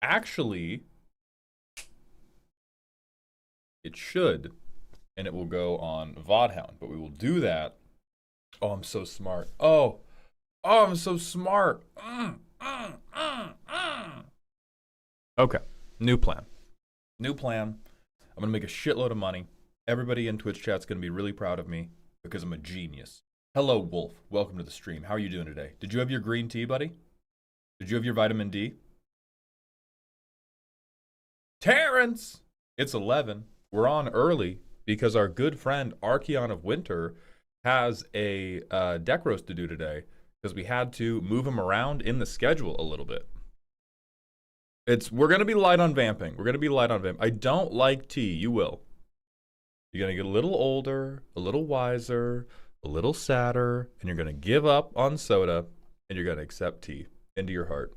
Actually, it should, and it will go on Vodhound, but we will do that. Oh, I'm so smart. Oh, I'm so smart. Okay, new plan. New plan. I'm gonna make a shitload of money. Everybody in Twitch chat's gonna be really proud of me because I'm a genius. Hello, Wolf. Welcome to the stream. How are you doing today? Did you have your green tea, buddy? Did you have your vitamin D? Terrence! It's 11. We're on early because our good friend Archeon of Winter has a deck roast to do today because we had to move him around in the schedule a little bit. We're gonna be light on vamping. We're gonna be light on vamp. I don't like tea. You will. You're gonna get a little older, a little wiser, a little sadder, and you're gonna give up on soda and you're gonna accept tea into your heart.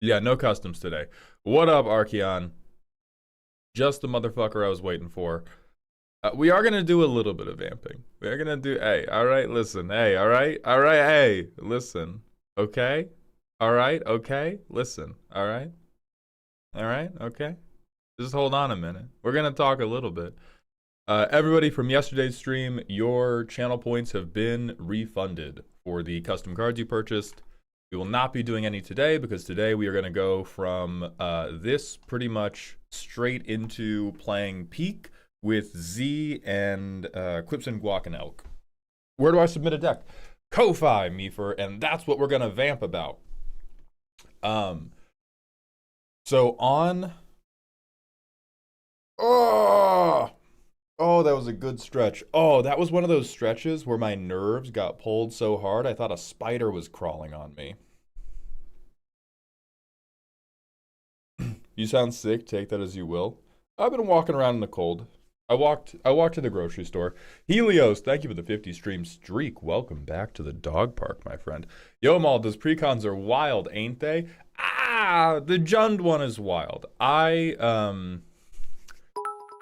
Yeah, no customs today. What up, Archeon? Just the motherfucker I was waiting for. We are gonna do a little bit of vamping. We are gonna do, hey, all right, listen, hey, all right, hey, listen, okay, all right, okay, listen, all right, okay. Just hold on a minute. We're gonna talk a little bit. Everybody from yesterday's stream, your channel points have been refunded for the custom cards you purchased. We will not be doing any today because today we are going to go from this pretty much straight into playing Peak with Z and Clips and Guac and Elk. Where do I submit a deck? Ko-Fi, Meefer, and that's what we're going to vamp about. So on... Oh, that was a good stretch. Oh, that was one of those stretches where my nerves got pulled so hard I thought a spider was crawling on me. You sound sick, take that as you will. I've been walking around in the cold. I walked to the grocery store. Helios, thank you for the 50 stream streak. Welcome back to the dog park, my friend. Yo, Mal, those precons are wild, ain't they? Ah, the Jund one is wild.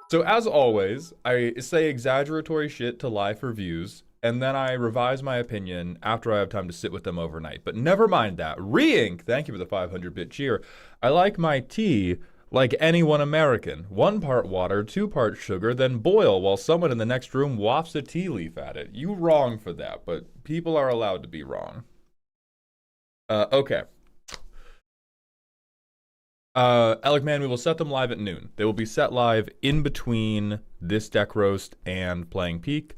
So as always, I say exaggeratory shit to lie for views, and then I revise my opinion after I have time to sit with them overnight. But never mind that. Reink, thank you for the 500-bit cheer. I like my tea like anyone American. 1 part water, 2 parts sugar, then boil while someone in the next room wafts a tea leaf at it. You wrong for that, but people are allowed to be wrong. Okay. Alec Man, we will set them live at noon. They will be set live in between this deck roast and playing Peak.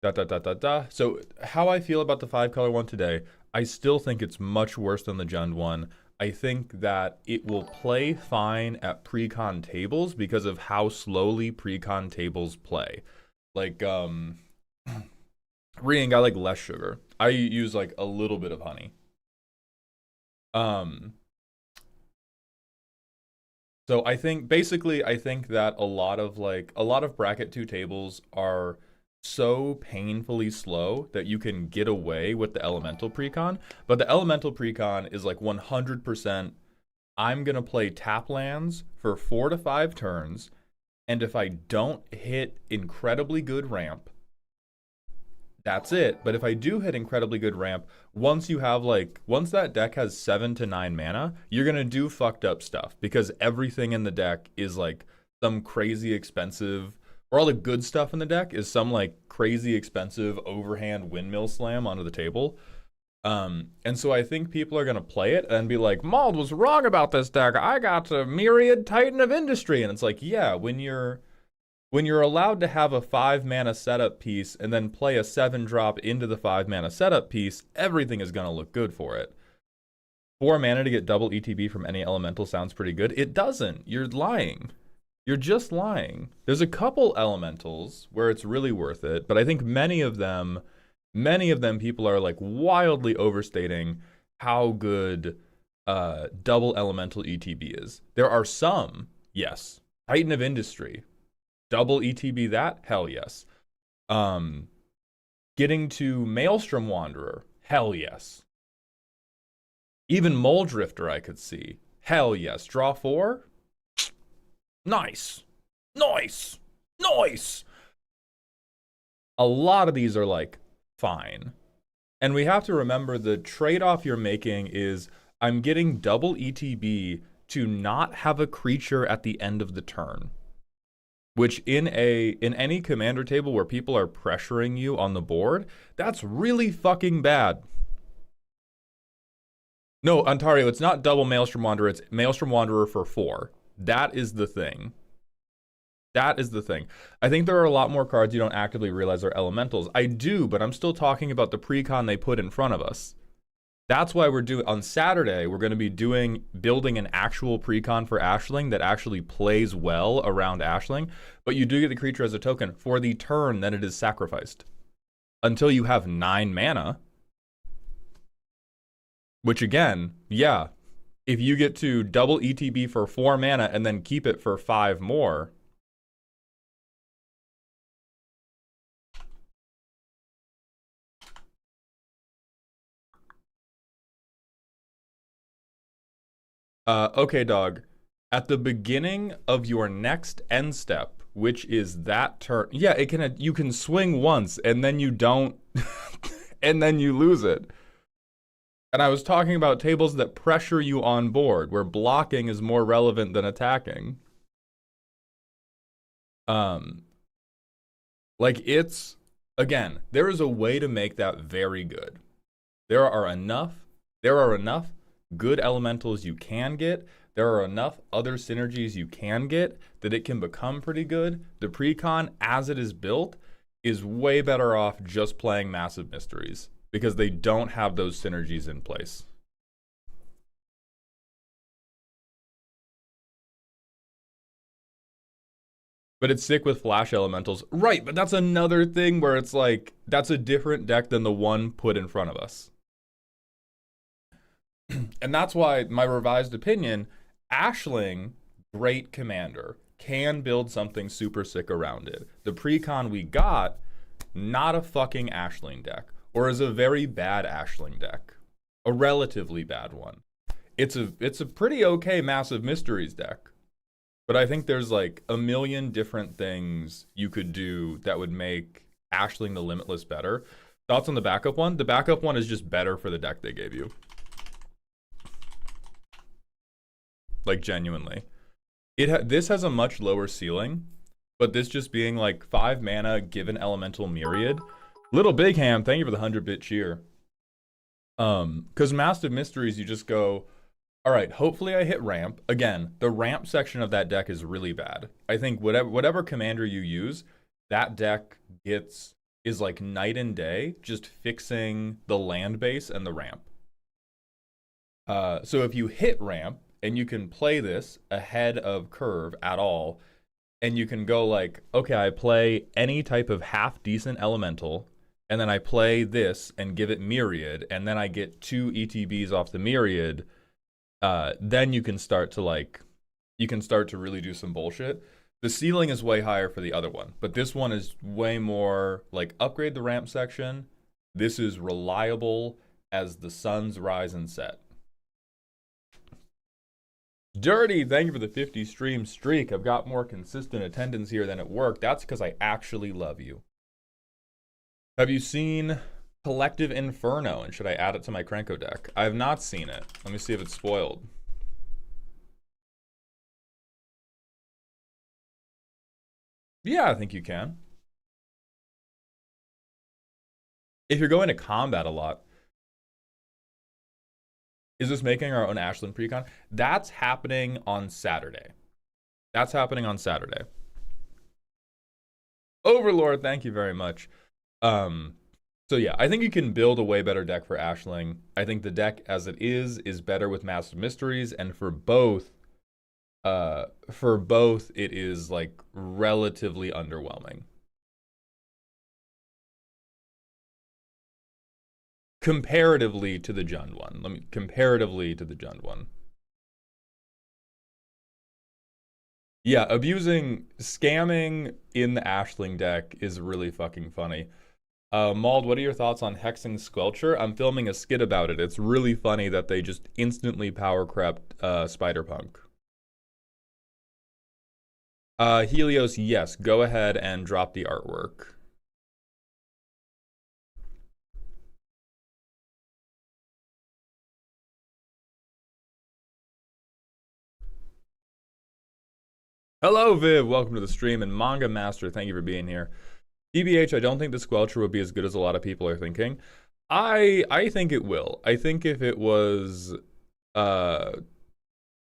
So how I feel about the 5-color one today, I still think it's much worse than the Jund one. I think that it will play fine at pre-con tables because of how slowly pre-con tables play. Like, Ring, I like less sugar. I use like a little bit of honey. So I think that a lot of bracket 2 tables are so painfully slow that you can get away with the elemental precon, but the elemental precon is like 100% I'm going to play tap lands for 4 to 5 turns, and if I don't hit incredibly good ramp, that's it. But if I do hit incredibly good ramp, once that deck has 7 to 9 mana, you're gonna do fucked up stuff because everything in the deck is like some crazy expensive, or all the good stuff in the deck is some like crazy expensive overhand windmill slam onto the table. And so I think people are gonna play it and be like, Mald was wrong about this deck. I got a Myriad Titan of Industry, and it's like, yeah, when you're allowed to have a 5-mana setup piece and then play a 7-drop into the 5-mana setup piece, everything is going to look good for it. 4 mana to get double ETB from any elemental sounds pretty good. It doesn't. You're lying. You're just lying. There's a couple elementals where it's really worth it, but I think many of them people are like wildly overstating how good double elemental ETB is. There are some, yes. Titan of Industry. Double ETB that? Hell yes. Getting to Maelstrom Wanderer? Hell yes. Even Mole Drifter I could see. Hell yes. Draw 4? Nice. Nice. Nice. A lot of these are like, fine. And we have to remember the trade-off you're making is I'm getting double ETB to not have a creature at the end of the turn. Which in any commander table where people are pressuring you on the board, that's really fucking bad. No, Ontario, it's not double Maelstrom Wanderer, it's Maelstrom Wanderer for 4. That is the thing. That is the thing. I think there are a lot more cards you don't actively realize are elementals. I do, but I'm still talking about the precon they put in front of us. That's why we're doing, on Saturday, we're going to be building an actual precon for Ashling that actually plays well around Ashling, but you do get the creature as a token for the turn that it is sacrificed. Until you have 9 mana, which again, yeah, if you get to double ETB for 4 mana and then keep it for 5 more, okay, dog. At the beginning of your next end step, which is that turn, yeah, you can swing once and then you don't, and then you lose it. And I was talking about tables that pressure you on board, where blocking is more relevant than attacking. Like it's, again, there is a way to make that very good. There are enough good elementals you can get. There are enough other synergies you can get that it can become pretty good. The precon, as it is built, is way better off just playing Massive Mysteries because they don't have those synergies in place. But it's sick with flash elementals. Right, but that's another thing where it's like, that's a different deck than the one put in front of us. And that's why my revised opinion, Ashling, great commander, can build something super sick around it. The precon we got, not a fucking Ashling deck, or is a very bad Ashling deck. A relatively bad one. It's a pretty okay Massive Mysteries deck. But I think there's like a million different things you could do that would make Ashling the Limitless better. Thoughts on the backup one? The backup one is just better for the deck they gave you. Like, genuinely. This has a much lower ceiling, but this just being like 5 mana, given Elemental Myriad. Little Big Ham, thank you for the 100-bit cheer. Because Massive Mysteries, you just go, all right, hopefully I hit ramp. Again, the ramp section of that deck is really bad. I think whatever commander you use, that deck is like night and day, just fixing the land base and the ramp. So if you hit ramp, and you can play this ahead of curve at all, and you can go like, okay, I play any type of half-decent elemental, and then I play this and give it Myriad, and then I get 2 ETBs off the Myriad, then you can start to really do some bullshit. The ceiling is way higher for the other one, but this one is way more like upgrade the ramp section. This is reliable as the suns rise and set. Dirty, thank you for the 50 stream streak. I've got more consistent attendance here than at work. That's because I actually love you. Have you seen Collective Inferno, and should I add it to my Krenko deck? I have not seen it. Let me see if it's spoiled. Yeah, I think you can. If you're going to combat a lot. Is this making our own Ashland precon? That's happening on Saturday. That's happening on Saturday. Overlord, thank you very much. So yeah, I think you can build a way better deck for Ashling. I think the deck as it is better with Massive Mysteries, and for both it is like relatively underwhelming. Comparatively to the Jund one. Comparatively to the Jund one. Yeah, scamming in the Ashling deck is really fucking funny. Mauld, what are your thoughts on Hexing Squelcher? I'm filming a skit about it. It's really funny that they just instantly power crept Spider-Punk. Helios, yes, go ahead and drop the artwork. Hello, Viv. Welcome to the stream. And Manga Master, thank you for being here. DBH, I don't think the Squelcher would be as good as a lot of people are thinking. I think it will. I think uh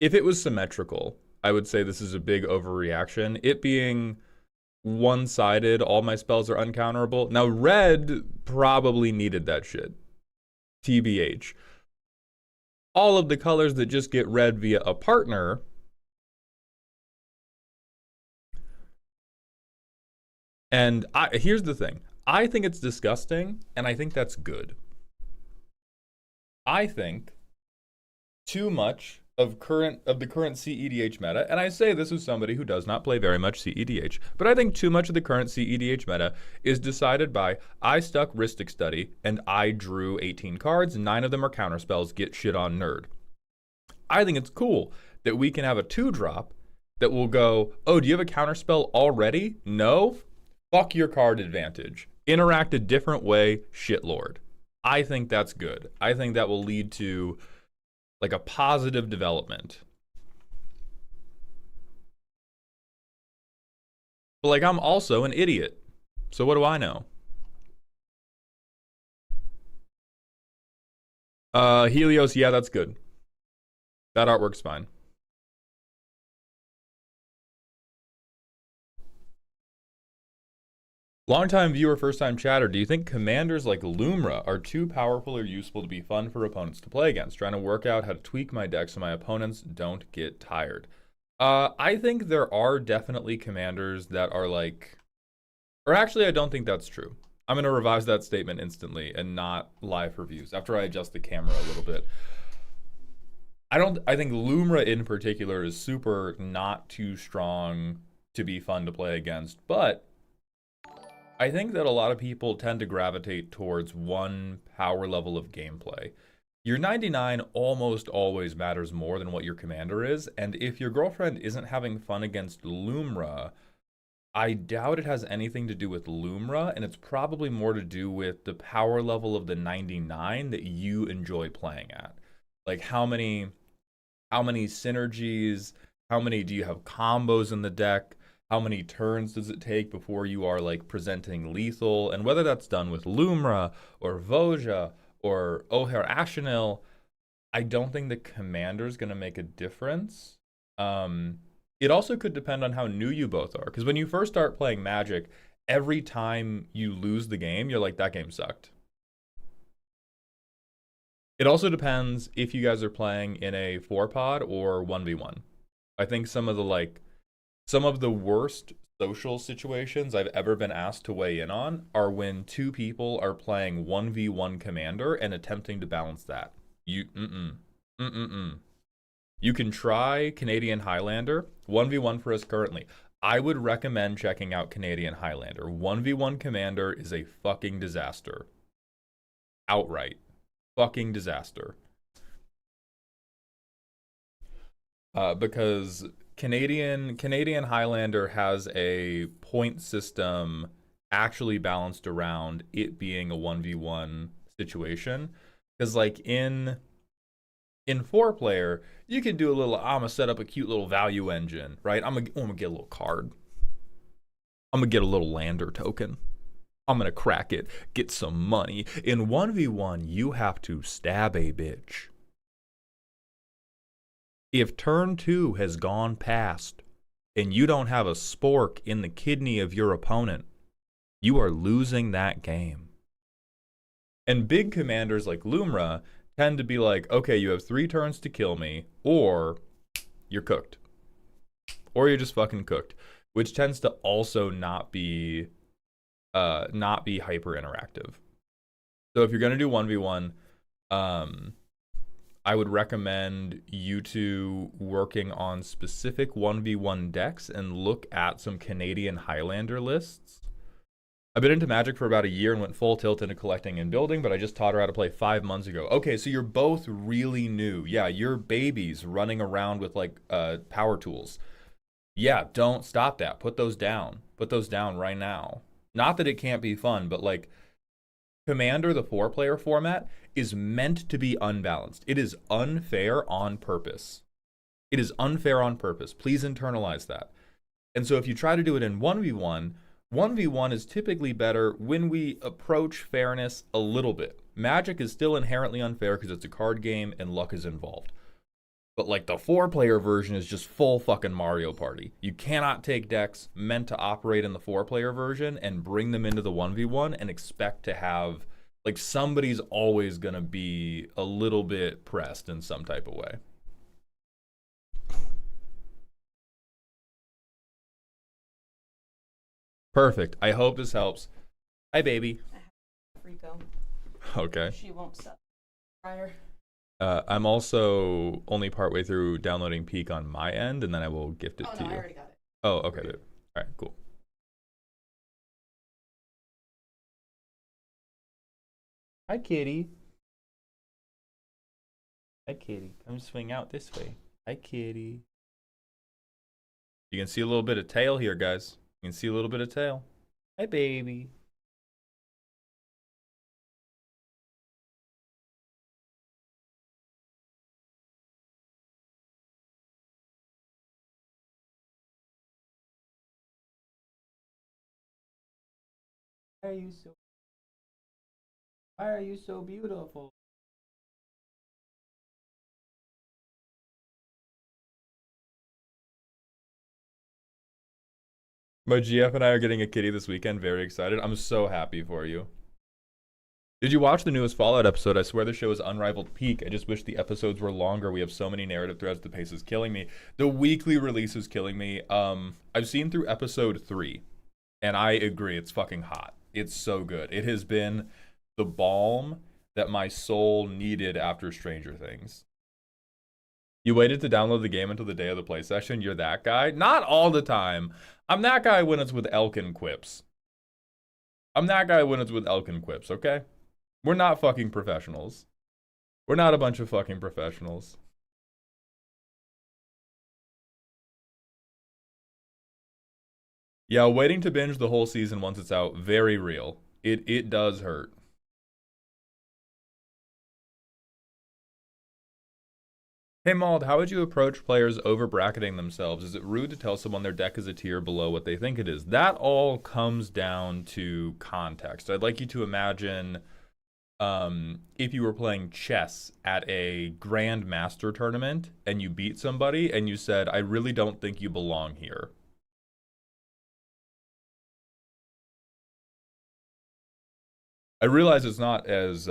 if it was symmetrical, I would say this is a big overreaction. It being one-sided, all my spells are uncounterable. Now, red probably needed that shit. TBH. All of the colors that just get red via a partner. And here's the thing. I think it's disgusting, and I think that's good. I think too much of the current CEDH meta, and I say this as somebody who does not play very much CEDH, but I think too much of the current CEDH meta is decided by I stuck Rhystic Study and I drew 18 cards, 9 of them are counterspells, get shit on nerd. I think it's cool that we can have a 2-drop that will go, oh, do you have a counterspell already? No? Fuck your card advantage. Interact a different way, shitlord. I think that's good. I think that will lead to like a positive development. But like I'm also an idiot. So what do I know? Helios, yeah, that's good. That artwork's fine. Longtime viewer, first-time chatter, do you think commanders like Lumra are too powerful or useful to be fun for opponents to play against? Trying to work out how to tweak my deck so my opponents don't get tired. I think there are definitely commanders that are like... Or actually, I don't think that's true. I'm going to revise that statement instantly and not lie for views after I adjust the camera a little bit. I think Lumra in particular is super not too strong to be fun to play against, but I think that a lot of people tend to gravitate towards one power level of gameplay. Your 99 almost always matters more than what your commander is, and if your girlfriend isn't having fun against Lumra, I doubt it has anything to do with Lumra, and it's probably more to do with the power level of the 99 that you enjoy playing at. Like how many synergies, how many do you have combos in the deck? How many turns does it take before you are like presenting lethal? And whether that's done with Lumra or Voja or Oher Ashenil, I don't think the commander's going to make a difference. It also could depend on how new you both are. Because when you first start playing Magic, every time you lose the game, you're like, that game sucked. It also depends if you guys are playing in a 4-pod or 1v1. I think some of the worst social situations I've ever been asked to weigh in on are when 2 people are playing 1v1 commander and attempting to balance that. You can try Canadian Highlander, 1v1 for us currently. I would recommend checking out Canadian Highlander. 1v1 commander is a fucking disaster. Outright. Fucking disaster. Because Canadian Highlander has a point system actually balanced around it being a 1v1 situation. Because like in 4-player, you can do a little, I'm gonna set up a cute little value engine, right? I'm gonna get a little card. I'm gonna get a little lander token. I'm gonna crack it, get some money. In 1v1, you have to stab a bitch. If turn 2 has gone past and you don't have a spork in the kidney of your opponent, you are losing that game. And big commanders like Lumra tend to be like, okay, you have 3 turns to kill me, or you're cooked. Or you're just fucking cooked. Which tends to also not be hyper interactive. So if you're gonna do 1v1, I would recommend you two working on specific 1v1 decks and look at some Canadian Highlander lists. I've been into Magic for about a year and went full tilt into collecting and building, but I just taught her how to play 5 months ago. Okay, so you're both really new. Yeah, you're babies running around with like power tools. Yeah, don't stop that. Put those down. Put those down right now. Not that it can't be fun, but like Commander, the 4-player format, is meant to be unbalanced. It is unfair on purpose. It is unfair on purpose. Please internalize that. And so if you try to do it in 1v1, 1v1 is typically better when we approach fairness a little bit. Magic is still inherently unfair because it's a card game and luck is involved. But like the 4-player version is just full fucking Mario Party. You cannot take decks meant to operate in the 4-player version and bring them into the 1v1 and expect to have, like, somebody's always gonna be a little bit pressed in some type of way. Perfect. I hope this helps. Hi, baby. Rico. Okay. She won't stop. Prior. I'm also only partway through downloading Peak on my end, and then I will gift it to you. I already got it. Oh, okay. All right, cool. Hi, kitty. Hi, kitty. Come swing out this way. Hi, kitty. You can see a little bit of tail here, guys. You can see a little bit of tail. Hi, baby. Why are you so beautiful? My GF and I are getting a kitty this weekend. Very excited. I'm so happy for you. Did you watch the newest Fallout episode? I swear the show is unrivaled peak. I just wish the episodes were longer. We have so many narrative threads. The pace is killing me. The weekly release is killing me. I've seen through episode 3, and I agree. It's fucking hot. It's so good. It has been the balm that my soul needed after Stranger Things. You waited to download the game until the day of the play session? You're that guy? Not all the time. I'm that guy when it's with Elkin quips. Okay? We're not fucking professionals. We're not a bunch of fucking professionals. Yeah, waiting to binge the whole season once it's out, very real. It does hurt. Hey Mauld, how would you approach players over bracketing themselves? Is it rude to tell someone their deck is a tier below what they think it is? That all comes down to context. I'd like you to imagine if you were playing chess at a Grand Master tournament and you beat somebody and you said, I really don't think you belong here. I realize it's not as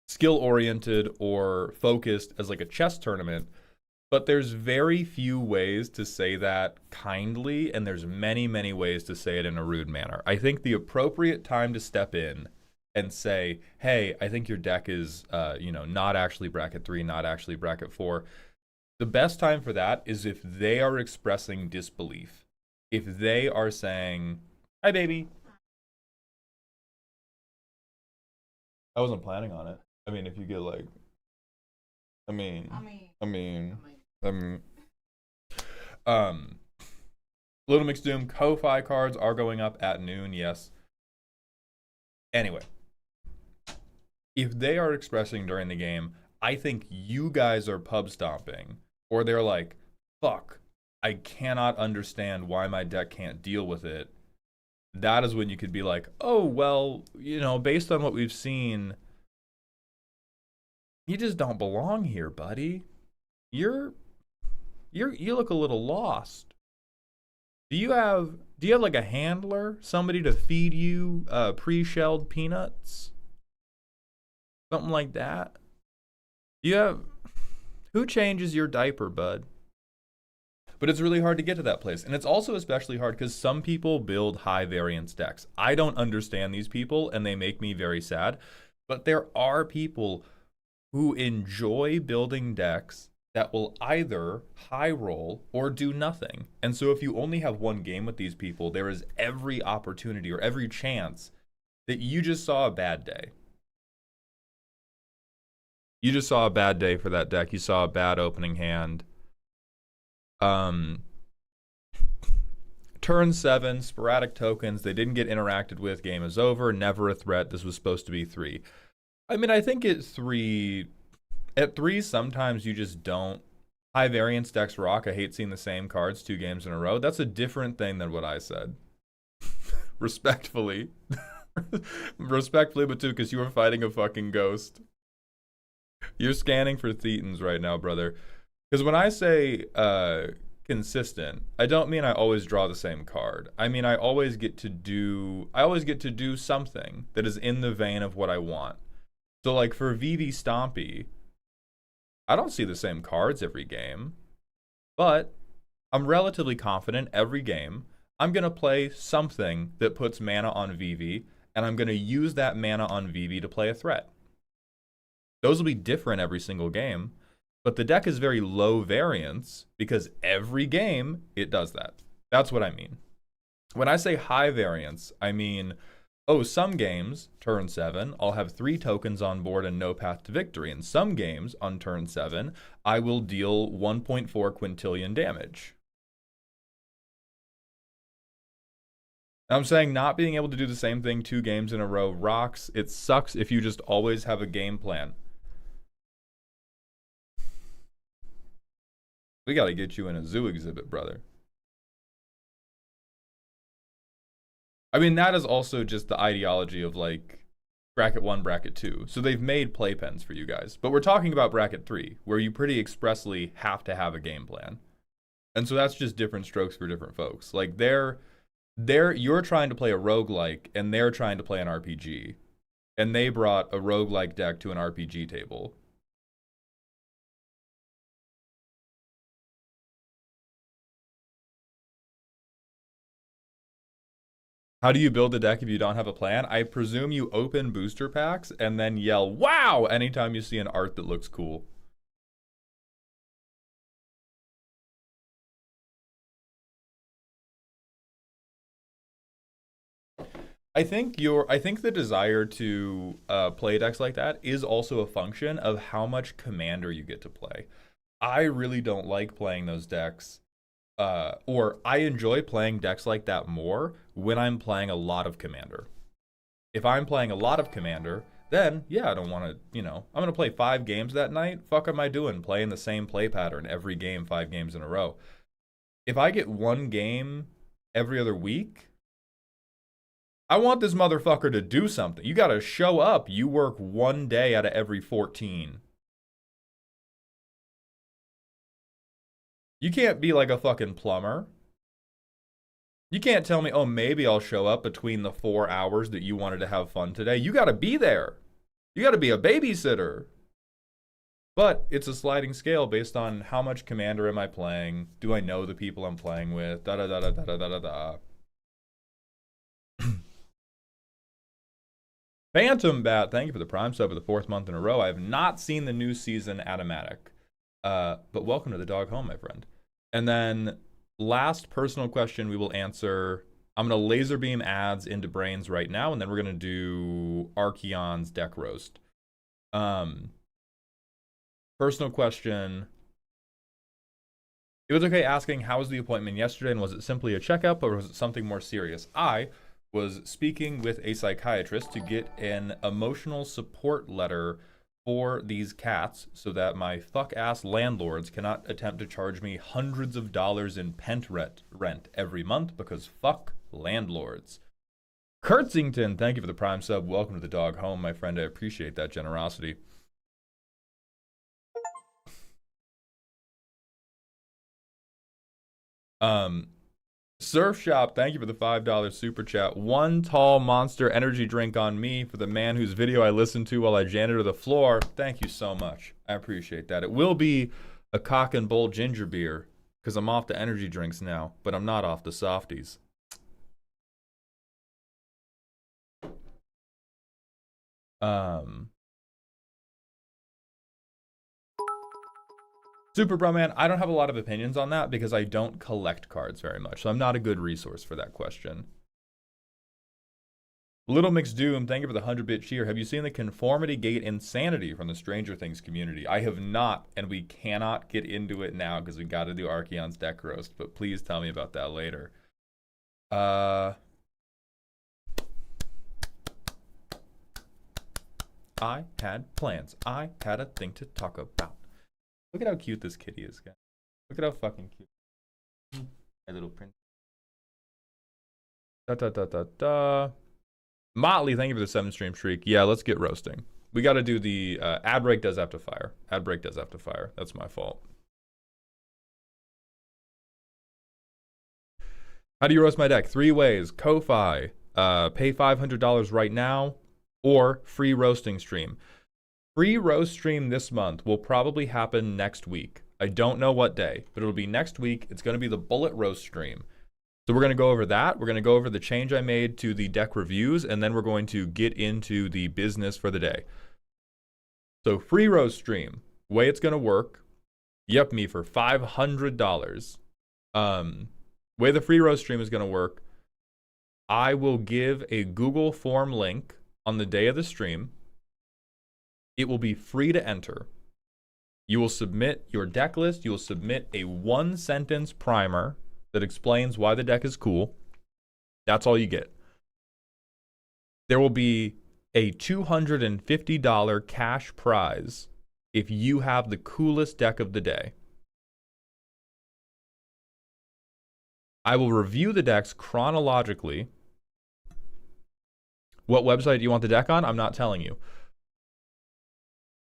skill-oriented or focused as like a chess tournament, but there's very few ways to say that kindly, and there's many, many ways to say it in a rude manner. I think the appropriate time to step in and say, hey, I think your deck is, not actually bracket 3, not actually bracket 4. The best time for that is if they are expressing disbelief. If they are saying, hi, baby. I wasn't planning on it. I mean, if you get like, Little Mix Doom, Ko-Fi cards are going up at noon, yes. Anyway, if they are expressing during the game, I think you guys are pub stomping, or they're like, fuck, I cannot understand why my deck can't deal with it. That is when you could be like, oh, well, based on what we've seen, you just don't belong here, buddy. You look a little lost. Do you have like a handler, somebody to feed you pre-shelled peanuts? Something like that? Who changes your diaper, bud? But it's really hard to get to that place. And it's also especially hard because some people build high variance decks. I don't understand these people and they make me very sad. But there are people who enjoy building decks that will either high roll or do nothing. And so if you only have one game with these people, there is every opportunity or every chance that you just saw a bad day. You just saw a bad day for that deck. You saw a bad opening hand. Turn 7, sporadic tokens. They didn't get interacted with. Game is over. Never a threat. This was supposed to be 3. I mean, I think at 3, sometimes you just don't High variance decks rock. I hate seeing the same cards 2 games in a row. That's a different thing than what I said. Respectfully. Respectfully, but too, because you were fighting a fucking ghost. You're scanning for Thetans right now, brother. Because when I say consistent, I don't mean I always draw the same card. I mean I always get to do something that is in the vein of what I want. So like for VV Stompy, I don't see the same cards every game, but I'm relatively confident every game I'm going to play something that puts mana on VV, and I'm going to use that mana on VV to play a threat. Those will be different every single game, but the deck is very low variance because every game it does that. That's what I mean. When I say high variance, I mean, oh, some games, turn 7, I'll have 3 tokens on board and no path to victory. In some games, on turn 7, I will deal 1.4 quintillion damage. I'm saying not being able to do the same thing 2 games in a row rocks. It sucks if you just always have a game plan. We gotta get you in a zoo exhibit, brother. I mean, that is also just the ideology of like bracket 1, bracket 2. So they've made playpens for you guys. But we're talking about bracket 3, where you pretty expressly have to have a game plan. And so that's just different strokes for different folks. Like you're trying to play a roguelike and they're trying to play an RPG. And they brought a roguelike deck to an RPG table. How do you build a deck if you don't have a plan? I presume you open booster packs and then yell, wow, anytime you see an art that looks cool. I think the desire to play decks like that is also a function of how much commander you get to play. I really don't like playing those decks. Or I enjoy playing decks like that more when I'm playing a lot of Commander. If I'm playing a lot of Commander, then yeah, I don't want to, I'm going to play 5 games that night. Fuck am I doing playing the same play pattern every game 5 games in a row? If I get 1 game every other week, I want this motherfucker to do something. You got to show up. You work 1 day out of every 14. You can't be like a fucking plumber. You can't tell me, oh, maybe I'll show up between the 4 hours that you wanted to have fun today. You got to be there. You got to be a babysitter. But it's a sliding scale based on how much Commander am I playing? Do I know the people I'm playing with? Da da da da da da da da. Phantom Bat, thank you for the Prime sub for the 4th month in a row. I have not seen the new season Atomatic. But welcome to the dog home, my friend. And then last personal question we will answer. I'm going to laser beam ads into brains right now, and then we're going to do Archeon's deck roast. Personal question. It was okay asking how was the appointment yesterday, and was it simply a checkup or was it something more serious? I was speaking with a psychiatrist to get an emotional support letter for these cats so that my fuck-ass landlords cannot attempt to charge me hundreds of dollars in pent rent every month because fuck landlords. Kurtzington, thank you for the Prime sub. Welcome to the dog home, my friend. I appreciate that generosity. Surf Shop, thank you for the $5 super chat. 1 tall monster energy drink on me for the man whose video I listened to while I janitor the floor. Thank you so much. I appreciate that. It will be a cock and bull ginger beer because I'm off the energy drinks now, but I'm not off the softies. Super Bro Man, I don't have a lot of opinions on that because I don't collect cards very much, so I'm not a good resource for that question. Little Mix Doom, thank you for the 100-bit cheer. Have you seen the conformity gate insanity from the Stranger Things community? I have not, and we cannot get into it now because we got to do Archeon's deck roast, but please tell me about that later. I had plans. I had a thing to talk about. Look at how cute this kitty is, guys. Look at how fucking cute. My little prince. Da. Motley, thank you for the 7-stream streak. Yeah, let's get roasting. We got to do the ad break does have to fire. Ad break does have to fire. That's my fault. How do you roast my deck? 3 ways. Ko-Fi. Pay $500 right now, or free roasting stream. Free roast stream this month will probably happen next week. I don't know what day, but it'll be next week. It's going to be the bullet roast stream. So we're going to go over that. We're going to go over the change I made to the deck reviews, and then we're going to get into the business for the day. So free roast stream, way it's going to work, yep me for $500. Way the free roast stream is going to work, I will give a Google form link on the day of the stream. It will be free to enter. You will submit your deck list. You will submit a 1-sentence primer that explains why the deck is cool. That's all you get. There will be a $250 cash prize if you have the coolest deck of the day. I will review the decks chronologically. What website do you want the deck on? I'm not telling you.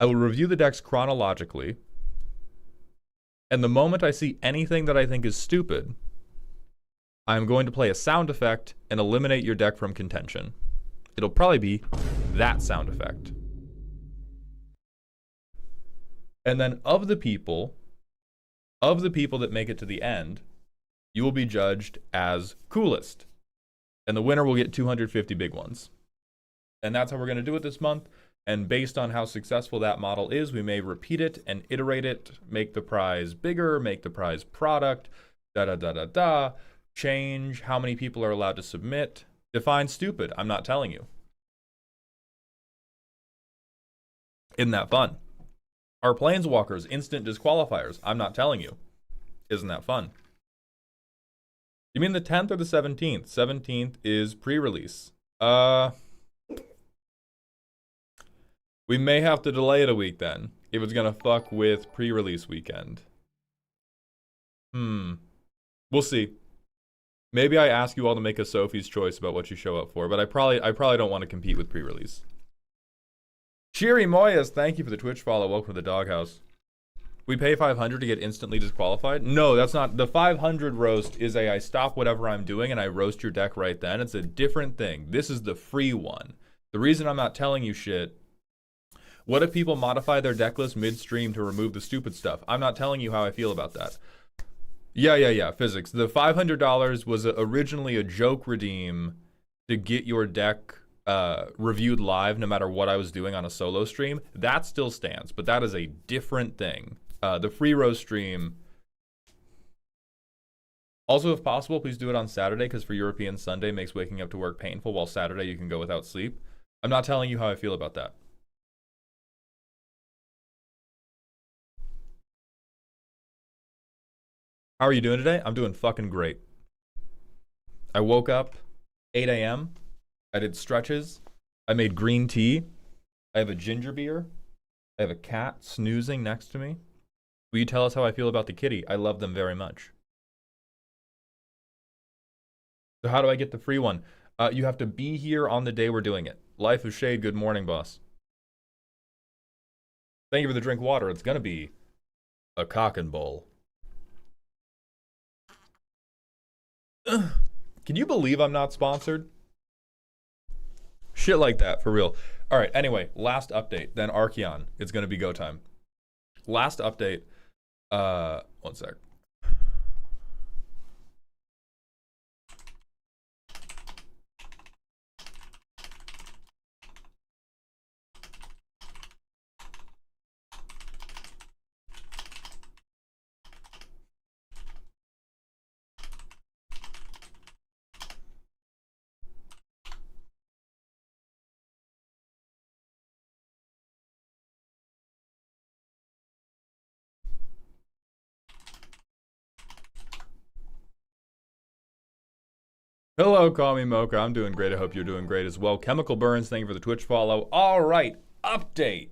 I will review the decks chronologically. And the moment I see anything that I think is stupid, I'm going to play a sound effect and eliminate your deck from contention. It'll probably be that sound effect. And then of the people that make it to the end, you will be judged as coolest. And the winner will get 250 big ones. And that's how we're going to do it this month. And based on how successful that model is, we may repeat it and iterate it, make the prize bigger, make the prize product, change how many people are allowed to submit. Define stupid. I'm not telling you. Isn't that fun? Our Planeswalkers, instant disqualifiers. I'm not telling you. Isn't that fun? You mean the 10th or the 17th? 17th is pre-release. We may have to delay it a week then, if it's gonna fuck with pre-release weekend. We'll see. Maybe I ask you all to make a Sophie's choice about what you show up for, but I probably don't want to compete with pre-release. Cheery Moyas, thank you for the Twitch follow. Welcome to the doghouse. We pay 500 to get instantly disqualified? No, that's not. The 500 roast is I stop whatever I'm doing and I roast your deck right then. It's a different thing. This is the free one. The reason I'm not telling you shit, what if people modify their deck list midstream to remove the stupid stuff? I'm not telling you how I feel about that. Yeah, physics. The $500 was originally a joke redeem to get your deck reviewed live no matter what I was doing on a solo stream. That still stands, but that is a different thing. The free roast stream. Also, if possible, please do it on Saturday, because for European Sunday makes waking up to work painful, while Saturday you can go without sleep. I'm not telling you how I feel about that. How are you doing today? I'm doing fucking great. I woke up 8 a.m. I did stretches. I made green tea. I have a ginger beer. I have a cat snoozing next to me. Will you tell us how I feel about the kitty? I love them very much. So how do I get the free one? You have to be here on the day we're doing it. Life of Shade, good morning, boss. Thank you for the drink water. It's gonna be a cock and bowl. Can you believe I'm not sponsored? Shit like that, for real. All right, anyway, last update. Then Archeon. It's going to be go time. Last update. One sec. Hello, call me Mocha. I'm doing great. I hope you're doing great as well. Chemical Burns, thank you for the Twitch follow. All right, update.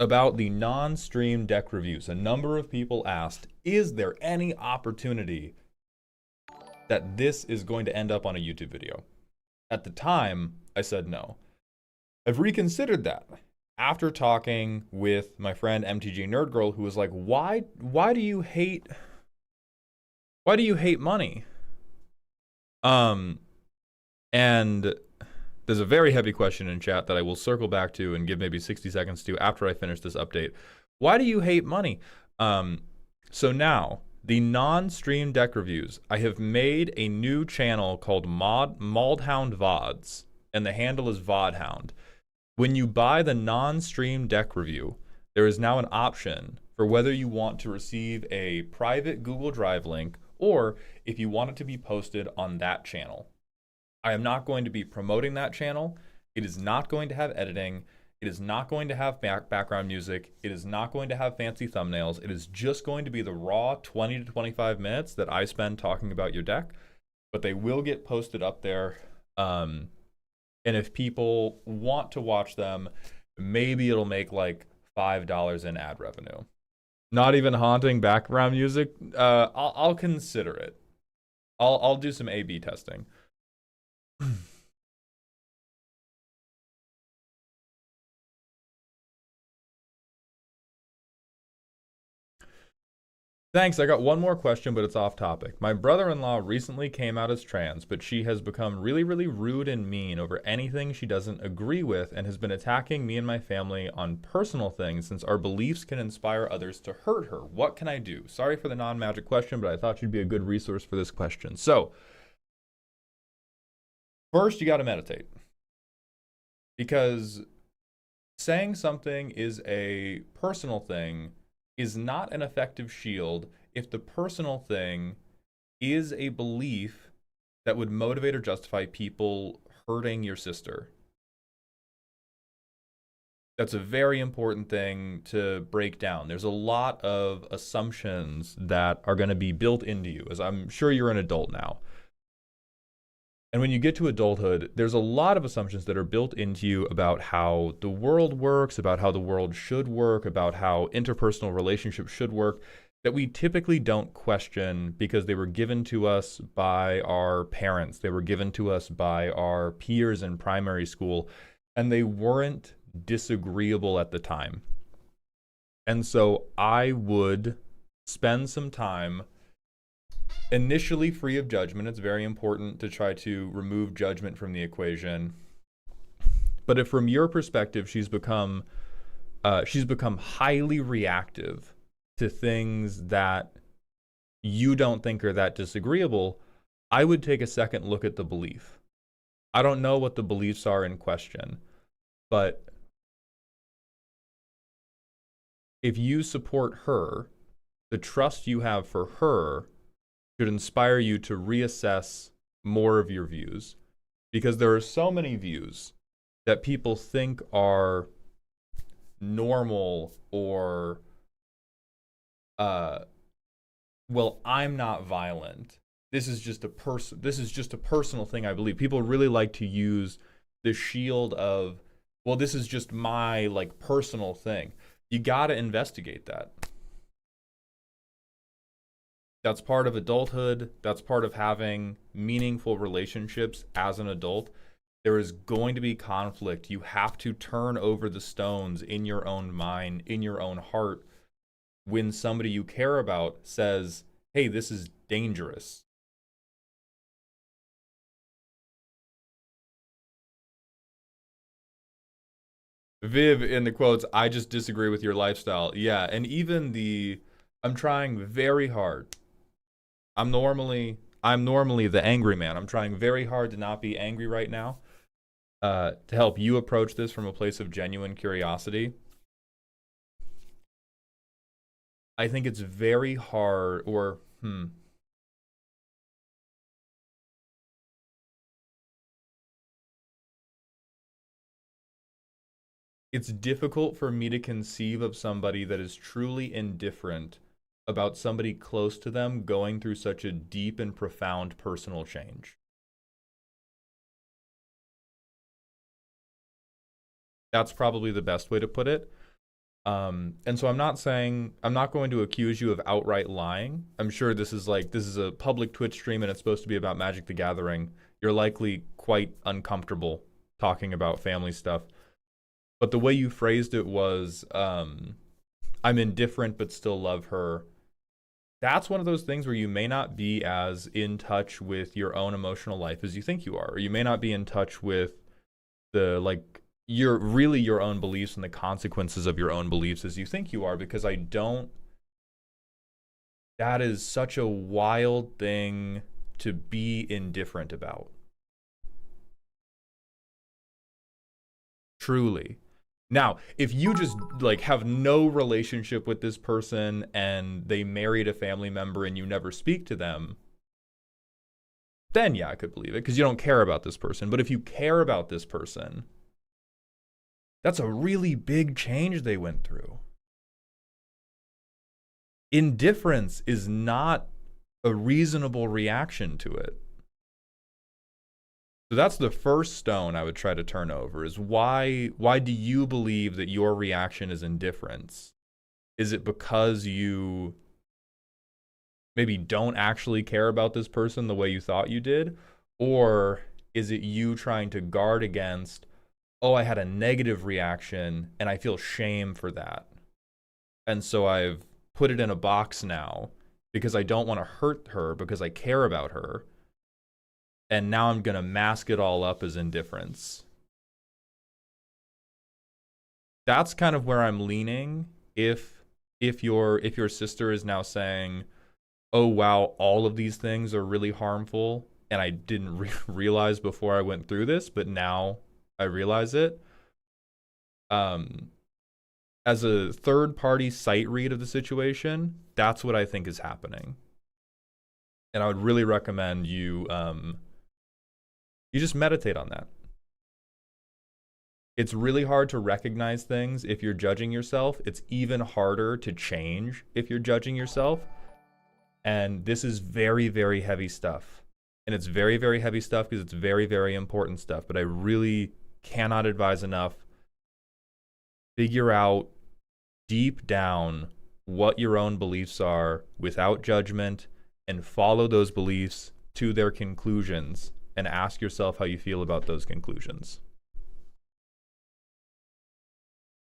about the non-stream deck reviews. A number of people asked, is there any opportunity that this is going to end up on a YouTube video? At the time, I said no. I've reconsidered that after talking with my friend MTG Nerd Girl, who was like, why do you hate money? And there's a very heavy question in chat that I will circle back to and give maybe 60 seconds to after I finish this update. Why do you hate money? So now, the non-stream deck reviews, I have made a new channel called Maldhound VODs, and the handle is VODhound. When you buy the non-stream deck review, there is now an option for whether you want to receive a private Google Drive link or if you want it to be posted on that channel. I am not going to be promoting that channel. It is not going to have editing. It is not going to have background music. It is not going to have fancy thumbnails. It is just going to be the raw 20 to 25 minutes that I spend talking about your deck, but they will get posted up there. And if people want to watch them, maybe it'll make like $5 in ad revenue. Not even haunting background music. I'll consider it. I'll do some A/B testing. Thanks. I got one more question, but it's off topic. My brother-in-law recently came out as trans, but she has become really, really rude and mean over anything she doesn't agree with and has been attacking me and my family on personal things since our beliefs can inspire others to hurt her. What can I do? Sorry for the non-magic question, but I thought you'd be a good resource for this question. So, first, you got to meditate. Because saying something is a personal thing is not an effective shield if the personal thing is a belief that would motivate or justify people hurting your sister. That's a very important thing to break down. There's a lot of assumptions that are going to be built into you, as I'm sure you're an adult now. And when you get to adulthood, there's a lot of assumptions that are built into you about how the world works, about how the world should work, about how interpersonal relationships should work, that we typically don't question because they were given to us by our parents. They were given to us by our peers in primary school, and they weren't disagreeable at the time. And so I would spend some time initially free of judgment. It's very important to try to remove judgment from the equation. But if from your perspective she's become highly reactive to things that you don't think are that disagreeable, I would take a second look at the belief. I don't know what the beliefs are in question, but if you support her, the trust you have for her should inspire you to reassess more of your views, because there are so many views that people think are normal or well, I'm not violent. This is just a personal thing I believe. People really like to use the shield of, well, this is just my like personal thing. You got to investigate that. That's part of adulthood. That's part of having meaningful relationships as an adult. There is going to be conflict. You have to turn over the stones in your own mind, in your own heart, when somebody you care about says, hey, this is dangerous. Viv in the quotes, I just disagree with your lifestyle. Yeah, and even I'm trying very hard. I'm normally the angry man. I'm trying very hard to not be angry right now, to help you approach this from a place of genuine curiosity. I think it's very hard, it's difficult for me to conceive of somebody that is truly indifferent about somebody close to them going through such a deep and profound personal change. That's probably the best way to put it. And so I'm not going to accuse you of outright lying. I'm sure this is a public Twitch stream and it's supposed to be about Magic the Gathering. You're likely quite uncomfortable talking about family stuff. But the way you phrased it was, I'm indifferent but still love her. That's one of those things where you may not be as in touch with your own emotional life as you think you are, or you may not be in touch with your own beliefs and the consequences of your own beliefs as you think you are, because that is such a wild thing to be indifferent about. Truly. Now, if you just have no relationship with this person and they married a family member and you never speak to them, then yeah, I could believe it because you don't care about this person. But if you care about this person, that's a really big change they went through. Indifference is not a reasonable reaction to it. So that's the first stone I would try to turn over, is why do you believe that your reaction is indifference? Is it because you maybe don't actually care about this person the way you thought you did? Or is it you trying to guard against, oh, I had a negative reaction and I feel shame for that, and so I've put it in a box now because I don't want to hurt her because I care about her, and now I'm going to mask it all up as indifference? That's kind of where I'm leaning. If your sister is now saying, oh wow, all of these things are really harmful and I didn't realize before I went through this, but now I realize it. As a third-party sight read of the situation, that's what I think is happening. And I would really recommend you just meditate on that. It's really hard to recognize things if you're judging yourself. It's even harder to change if you're judging yourself. And this is very, very heavy stuff. And it's very, very heavy stuff because it's very, very important stuff. But I really cannot advise enough. Figure out deep down what your own beliefs are without judgment and follow those beliefs to their conclusions and ask yourself how you feel about those conclusions.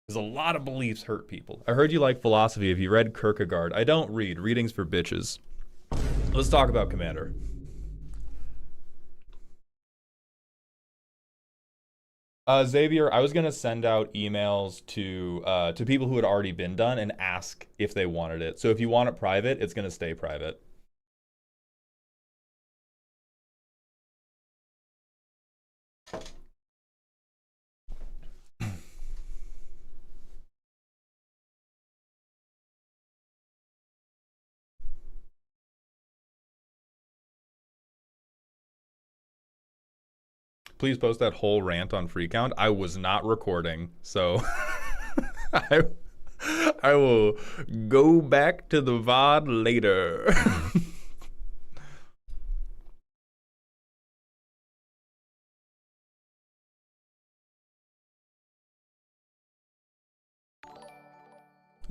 Because a lot of beliefs hurt people. I heard you like philosophy. Have you read Kierkegaard? I don't read. Reading's for bitches. Let's talk about Commander. Xavier, I was gonna send out emails to people who had already been done and ask if they wanted it. So if you want it private, it's gonna stay private. Please post that whole rant on Freecount. I was not recording, so I will go back to the VOD later.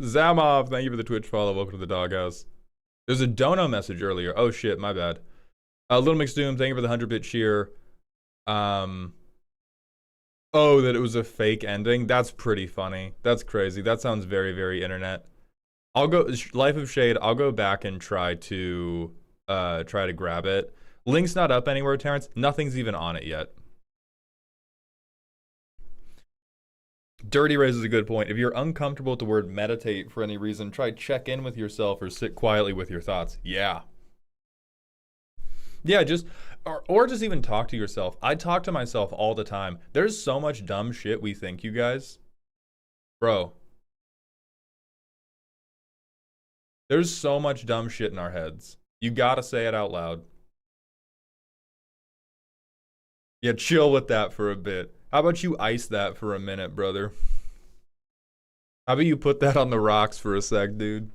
Zamov, thank you for the Twitch follow. Welcome to the doghouse. There's a dono message earlier. Oh shit, my bad. Little Mixed Doom, thank you for the 100-bit cheer. Oh, that it was a fake ending. That's pretty funny. That's crazy. That sounds very, very internet. I'll go Life of Shade. I'll go back and try to grab it. Link's not up anywhere, Terrence. Nothing's even on it yet. Dirty raises a good point. If you're uncomfortable with the word meditate for any reason, try check in with yourself or sit quietly with your thoughts. Yeah. Yeah, just or just even talk to yourself. I talk to myself all the time. There's so much dumb shit we think, you guys. Bro. There's so much dumb shit in our heads. You gotta say it out loud. Yeah, chill with that for a bit. How about you ice that for a minute, brother? How about you put that on the rocks for a sec, dude?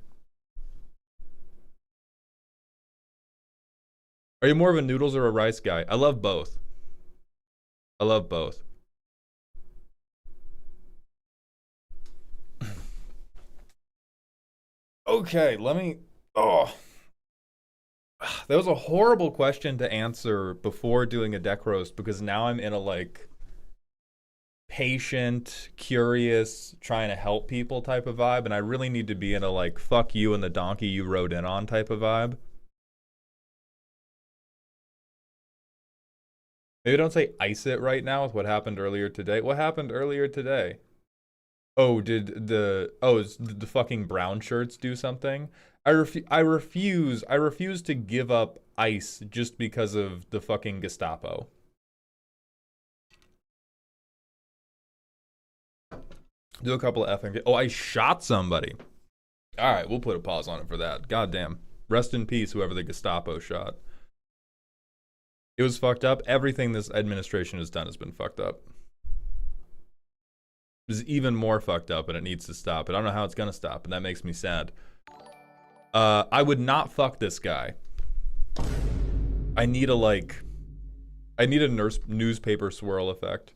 Are you more of a noodles or a rice guy? I love both. I love both. Okay, let me. Oh, that was a horrible question to answer before doing a deck roast because now I'm in a like patient, curious, trying to help people type of vibe, and I really need to be in a like fuck you and the donkey you rode in on type of vibe. Maybe don't say ice it right now with what happened earlier today. What happened earlier today? Oh, did the fucking brown shirts do something? I refuse to give up ice just because of the fucking Gestapo. Do a couple of effing. Oh, I shot somebody. All right, we'll put a pause on it for that. Goddamn. Rest in peace, whoever the Gestapo shot. It was fucked up. Everything this administration has done has been fucked up. It's even more fucked up, and it needs to stop. But I don't know how it's gonna stop, and that makes me sad. I would not fuck this guy. I need a newspaper swirl effect.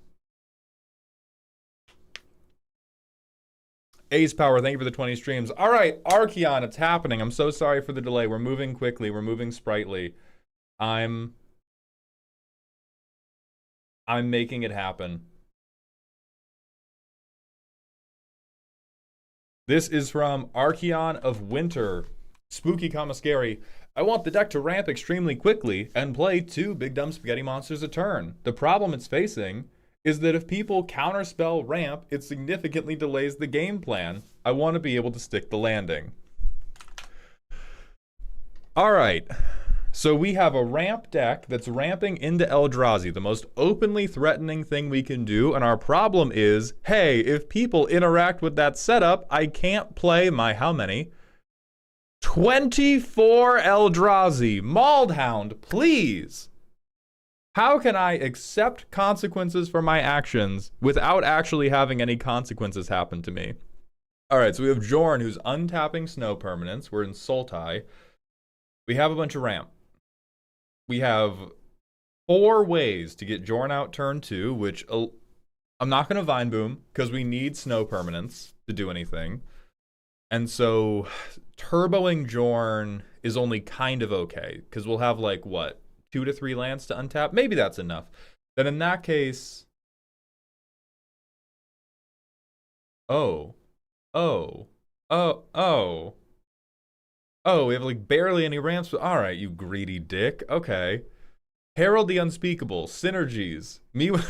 Ace Power, thank you for the 20 streams. All right, Archeon, it's happening. I'm so sorry for the delay. We're moving quickly. We're moving sprightly. I'm making it happen. This is from Archeon of Winter. Spooky, comma scary. I want the deck to ramp extremely quickly and play 2 big dumb spaghetti monsters a turn. The problem it's facing is that if people counterspell ramp, it significantly delays the game plan. I want to be able to stick the landing. All right. So we have a ramp deck that's ramping into Eldrazi, the most openly threatening thing we can do, and our problem is, hey, if people interact with that setup, I can't play my how many? 24 Eldrazi. Mauled please. How can I accept consequences for my actions without actually having any consequences happen to me? All right, so we have Jorn, who's untapping snow permanents. We're in Sultai. We have a bunch of ramp. We have 4 ways to get Jorn out turn 2, which I'm not going to Vine Boom because we need snow permanents to do anything. And so turboing Jorn is only kind of okay because we'll have like, what, 2 to 3 lands to untap? Maybe that's enough. Then in that case... Oh, we have like barely any ramps. All right, you greedy dick. Okay. Herald the Unspeakable. Synergies. Me with...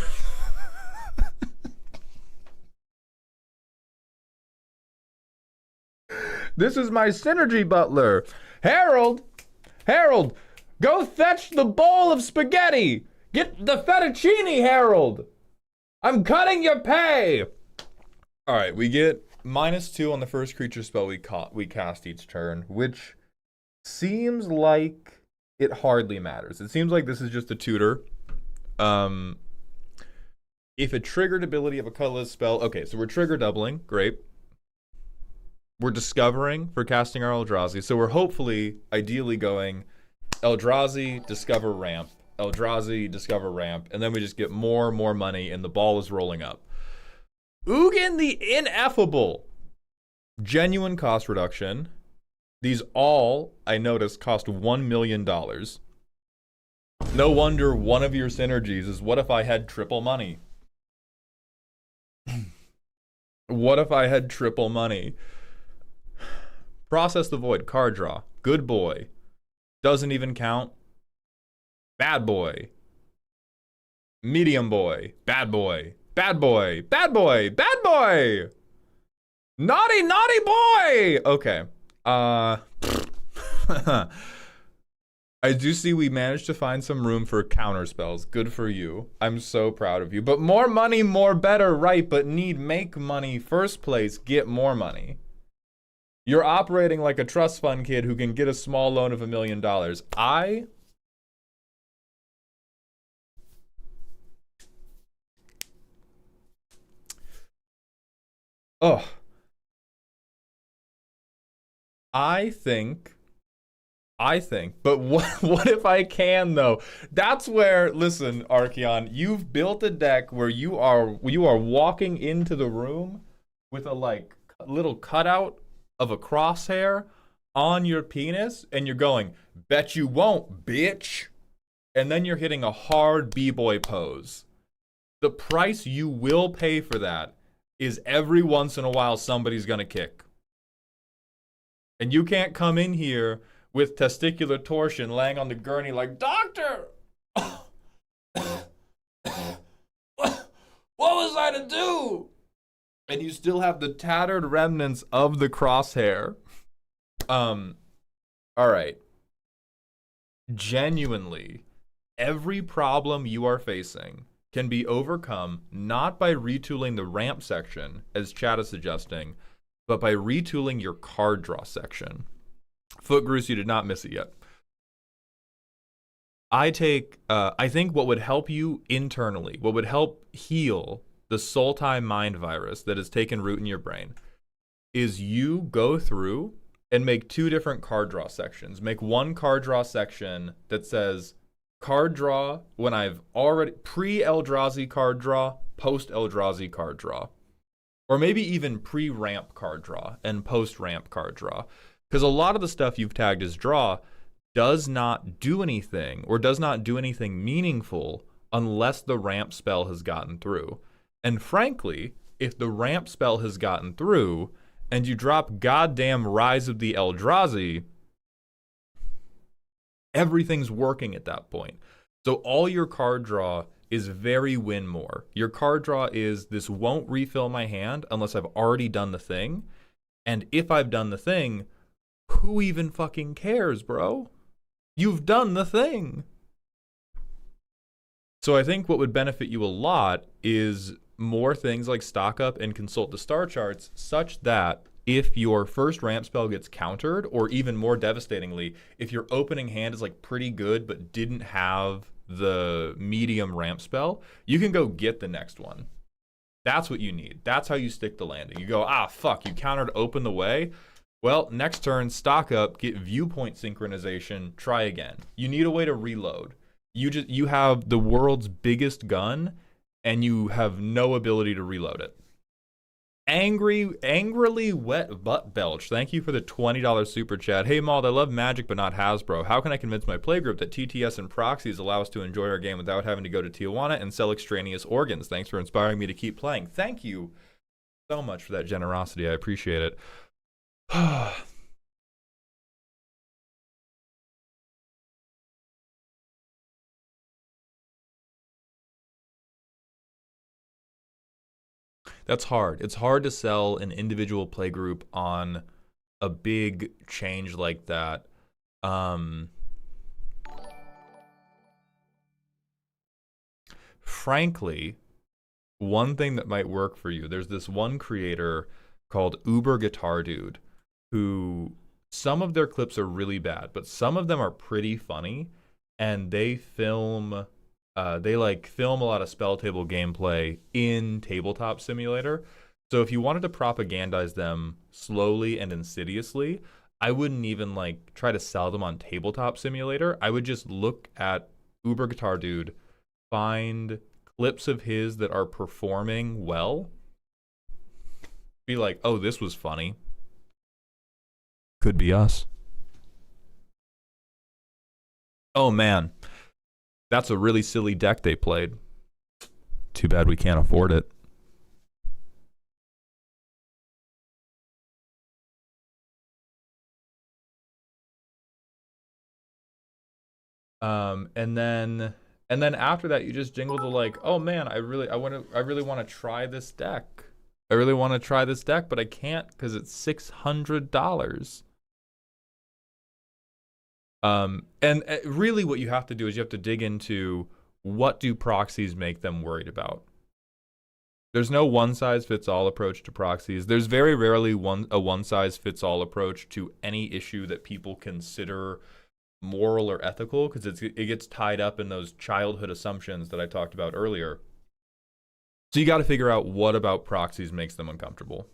This is my synergy butler. Herald, go fetch the bowl of spaghetti. Get the fettuccine, Herald. I'm cutting your pay. All right, we get -2 on the first creature spell we cast each turn, which seems like it hardly matters. It seems like this is just a tutor. If a triggered ability of a colorless spell... Okay, so we're trigger doubling. Great. We're discovering for casting our Eldrazi. So we're hopefully, ideally going Eldrazi, discover ramp. Eldrazi, discover ramp. And then we just get more and more money and the ball is rolling up. Ugin the Ineffable. Genuine cost reduction. These all, I noticed, cost $1 million. No wonder one of your synergies is what if I had triple money? What if I had triple money? Process the Void, card draw. Good boy. Doesn't even count. Bad boy. Medium boy. Bad boy. Bad boy. Bad boy. Bad boy. Naughty, naughty boy. Okay. I do see we managed to find some room for counter spells. Good for you. I'm so proud of you. But more money, more better, right? But need make money first place, get more money. You're operating like a trust fund kid who can get a small loan of $1 million. I think, but what if I can though? That's where, listen, Archeon, you've built a deck where you are walking into the room with a like little cutout of a crosshair on your penis and you're going, bet you won't, bitch. And then you're hitting a hard b-boy pose. The price you will pay for that is every once in a while somebody's gonna kick. And you can't come in here with testicular torsion laying on the gurney like, doctor, what was I to do? And you still have the tattered remnants of the crosshair. All right. Genuinely, every problem you are facing can be overcome not by retooling the ramp section, as Chad is suggesting, but by retooling your card draw section. Footgroose, you did not miss it yet. I think what would help you internally, what would help heal the Sultai mind virus that has taken root in your brain, is you go through and make 2 different card draw sections. Make one card draw section that says card draw when I've already pre-Eldrazi card draw, post-Eldrazi card draw. Or maybe even pre-ramp card draw and post-ramp card draw. Because a lot of the stuff you've tagged as draw does not do anything, or does not do anything meaningful unless the ramp spell has gotten through. And frankly, if the ramp spell has gotten through and you drop goddamn Rise of the Eldrazi, everything's working at that point. So all your card draw is very win more. Your card draw is, this won't refill my hand unless I've already done the thing. And if I've done the thing, who even fucking cares, bro? You've done the thing. So I think what would benefit you a lot is more things like stock up and consult the star charts, such that if your first ramp spell gets countered, or even more devastatingly, if your opening hand is like pretty good but didn't have the medium ramp spell, you can go get the next one. That's what you need. That's how you stick the landing. You go, fuck, you countered open the way. Well, next turn, stock up, get viewpoint synchronization, try again. You need a way to reload. You have the world's biggest gun, and you have no ability to reload it. Angrily wet butt belch. Thank you for the $20 super chat. Hey Mauled, I love Magic but not Hasbro. How can I convince my playgroup that TTS and proxies allow us to enjoy our game without having to go to Tijuana and sell extraneous organs? Thanks for inspiring me to keep playing. Thank you so much for that generosity. I appreciate it. That's hard. It's hard to sell an individual playgroup on a big change like that. Frankly, one thing that might work for you, there's this one creator called Uber Guitar Dude, who some of their clips are really bad, but some of them are pretty funny, and they film a lot of spell table gameplay in Tabletop Simulator. So if you wanted to propagandize them slowly and insidiously, I wouldn't even like try to sell them on Tabletop Simulator. I would just look at Uber Guitar Dude, find clips of his that are performing well, be like, oh, this was funny. Could be us. Oh man, that's a really silly deck they played. Too bad we can't afford it. And then after that, you just jingle the like, oh man, I really want to try this deck. I really want to try this deck, but I can't because it's $600. And really what you have to do is you have to dig into, what do proxies make them worried about? There's no one-size-fits-all approach to proxies. There's very rarely a one-size-fits-all approach to any issue that people consider moral or ethical, because it gets tied up in those childhood assumptions that I talked about earlier. So you got to figure out what about proxies makes them uncomfortable.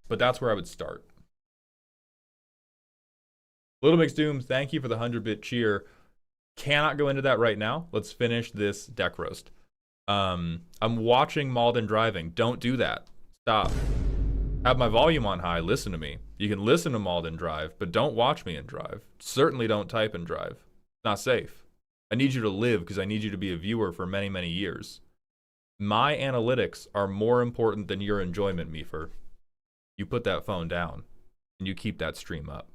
But that's where I would start. Little Mix Doom, thank you for the 100-bit cheer. Cannot go into that right now. Let's finish this deck roast. I'm watching Mauled and driving. Don't do that. Stop. Have my volume on high, listen to me. You can listen to Mauled and drive, but don't watch me and drive. Certainly don't type and drive. Not safe. I need you to live because I need you to be a viewer for many, many years. My analytics are more important than your enjoyment, Meefer. You put that phone down and you keep that stream up.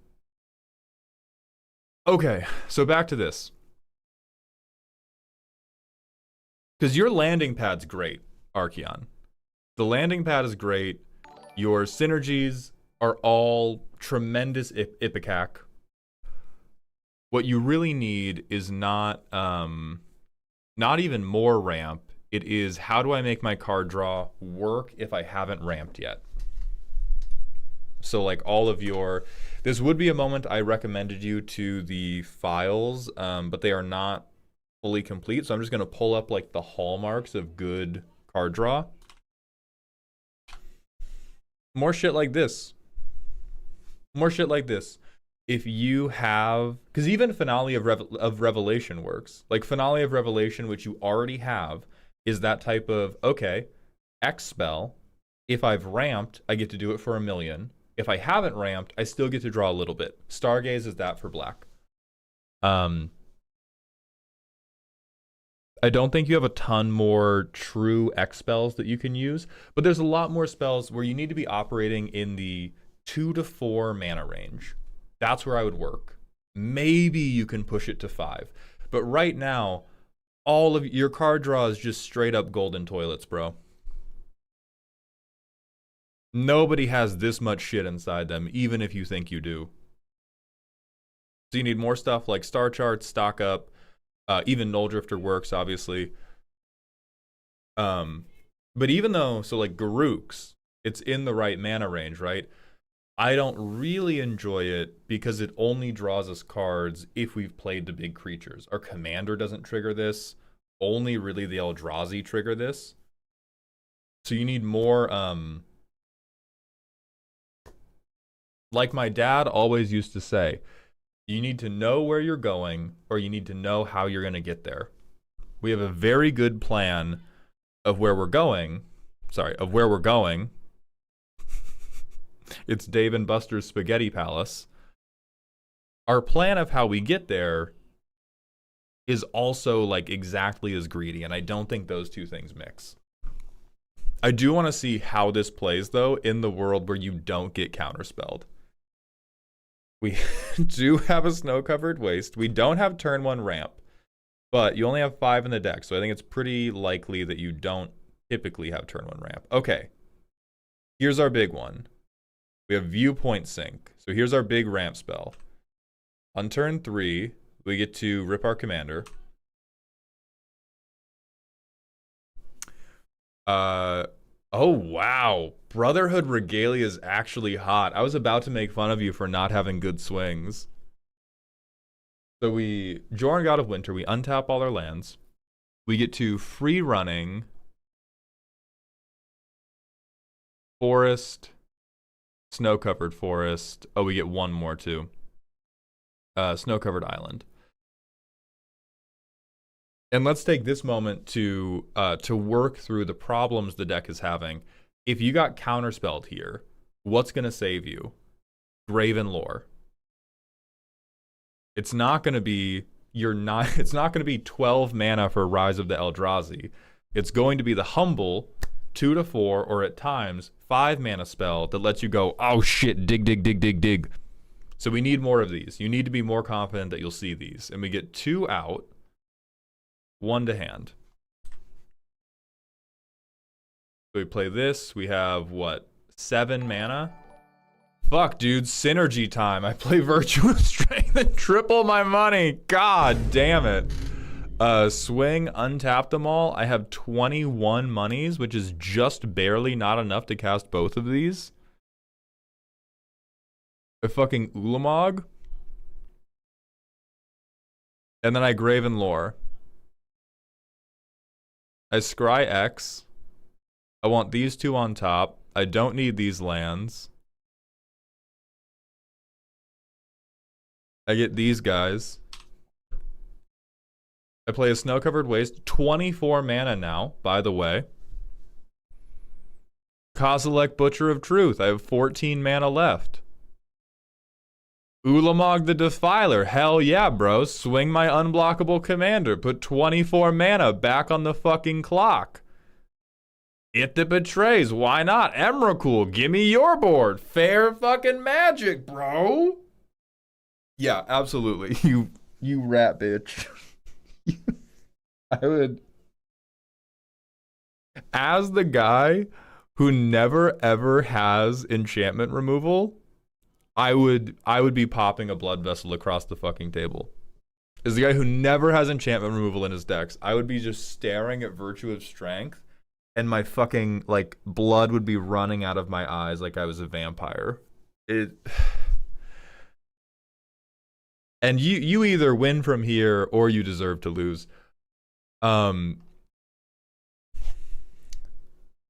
Okay, so back to this. Because your landing pad's great, Archeon. The landing pad is great. Your synergies are all tremendous Ipecac. What you really need is not even more ramp. It is, how do I make my card draw work if I haven't ramped yet? So like all of your, this would be a moment I recommended you to the files, but they are not fully complete. So I'm just going to pull up like the hallmarks of good card draw. More shit like this. More shit like this. If you have, because even Finale of Revelation works. Like Finale of Revelation, which you already have, is that type of, okay, X spell. If I've ramped, I get to do it for 1,000,000. If I haven't ramped, I still get to draw a little bit. Stargaze is that for black. I don't think you have a ton more true X spells that you can use, but there's a lot more spells where you need to be operating in the 2 to 4 mana range. That's where I would work. Maybe you can push it to 5. But right now, all of your card draw is just straight up golden toilets, bro. Nobody has this much shit inside them, even if you think you do. So you need more stuff like Star Charts, Stock Up, even Null Drifter works, obviously. But even though, so like Garruk's, it's in the right mana range, right? I don't really enjoy it because it only draws us cards if we've played the big creatures. Our commander doesn't trigger this. Only really the Eldrazi trigger this. So you need more, like my dad always used to say, you need to know where you're going, or you need to know how you're going to get there. We have a very good plan of where we're going. Sorry, of where we're going. It's Dave and Buster's Spaghetti Palace. Our plan of how we get there is also like exactly as greedy, and I don't think those two things mix. I do want to see how this plays, though, in the world where you don't get counterspelled. We do have a snow-covered waste. We don't have turn 1 ramp, but you only have 5 in the deck, so I think it's pretty likely that you don't typically have turn 1 ramp. Okay, here's our big one. We have Viewpoint Sync. So here's our big ramp spell. On turn 3, we get to rip our commander. Oh, wow. Brotherhood Regalia is actually hot. I was about to make fun of you for not having good swings. So we, Joran God of Winter, we untap all our lands. We get to free running Forest, Snow-Covered Forest. Oh, we get one more too. Snow-Covered Island. And let's take this moment to work through the problems the deck is having. If you got counterspelled here, what's going to save you? Graven Lore. It's not going to be it's not going to be 12 mana for Rise of the Eldrazi. It's going to be the humble 2 to 4 or at times 5 mana spell that lets you go, oh shit, dig, dig, dig, dig, dig. So we need more of these. You need to be more confident that you'll see these. And we get 2 out, 1 to hand. So we play this. We have, what, 7 mana? Fuck, dude, synergy time. I play Virtuous Strength and triple my money. God damn it. Swing, untap them all. I have 21 monies, which is just barely not enough to cast both of these. A fucking Ulamog. And then I Graven Lore. I Scry X. I want these 2 on top. I don't need these lands. I get these guys. I play a Snow-Covered Waste. 24 mana now, by the way. Kozilek, Butcher of Truth. I have 14 mana left. Ulamog the Defiler. Hell yeah, bro. Swing my unblockable commander. Put 24 mana back on the fucking clock. It that betrays. Why not? Emrakul. Give me your board. Fair fucking magic, bro. Yeah, absolutely. You rat bitch. I would. As the guy who never ever has enchantment removal, I would be popping a blood vessel across the fucking table. As the guy who never has enchantment removal in his decks, I would be just staring at Virtue of Strength, and my fucking like blood would be running out of my eyes like I was a vampire. And you either win from here or you deserve to lose.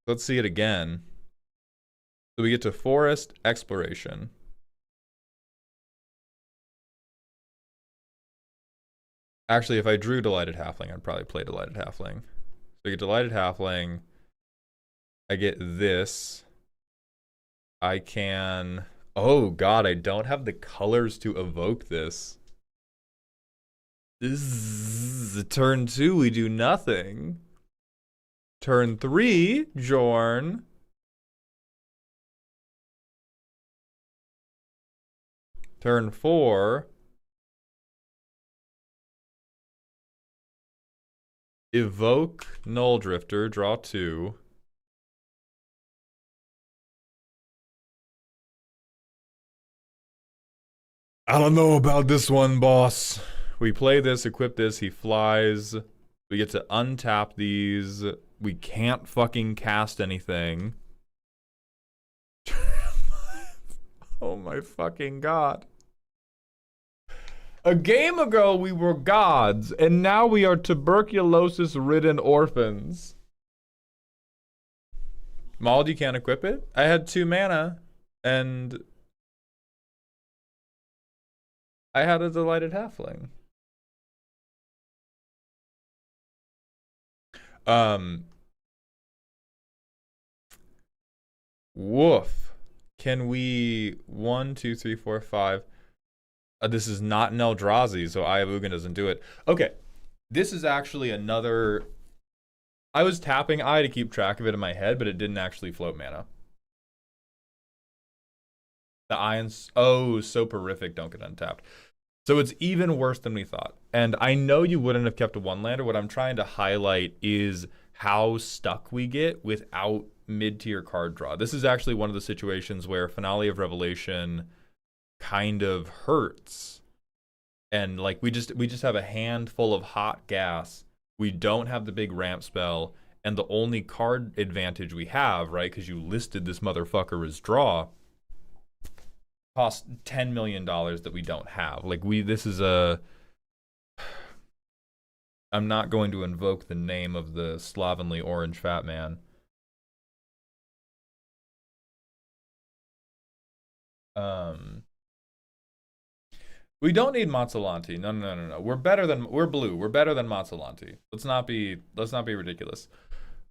Let's see it again. So we get to Forest Exploration. Actually, if I drew Delighted Halfling, I'd probably play Delighted Halfling. So I get Delighted Halfling. I get this. I can... Oh god, I don't have the colors to evoke this. This is turn 2, we do nothing. Turn 3, Jorn. Turn 4. Evoke Null Drifter, draw 2. I don't know about this one, boss. We play this, equip this, he flies. We get to untap these. We can't fucking cast anything. Oh my fucking god. A game ago we were gods, and now we are tuberculosis-ridden orphans. Mauled, you can't equip it? I had 2 mana, and I had a Delighted Halfling. Woof. Can we 1, 2, 3, 4, 5? This is not an Eldrazi, so Eye of Ugin doesn't do it. Okay, this is actually another... I was tapping Eye to keep track of it in my head, but it didn't actually float mana. The Ions... Oh, Soporific don't get untapped. So it's even worse than we thought. And I know you wouldn't have kept a one-lander. What I'm trying to highlight is how stuck we get without mid-tier card draw. This is actually one of the situations where Finale of Revelation kind of hurts. And like we just have a handful of hot gas. We don't have the big ramp spell, and the only card advantage we have, right, because you listed this motherfucker as draw, cost $10 million that we don't have. Like this is a... I'm not going to invoke the name of the slovenly orange fat man. We don't need Mazzolanti. No. We're blue. We're better than Mazzolanti. Let's not be ridiculous.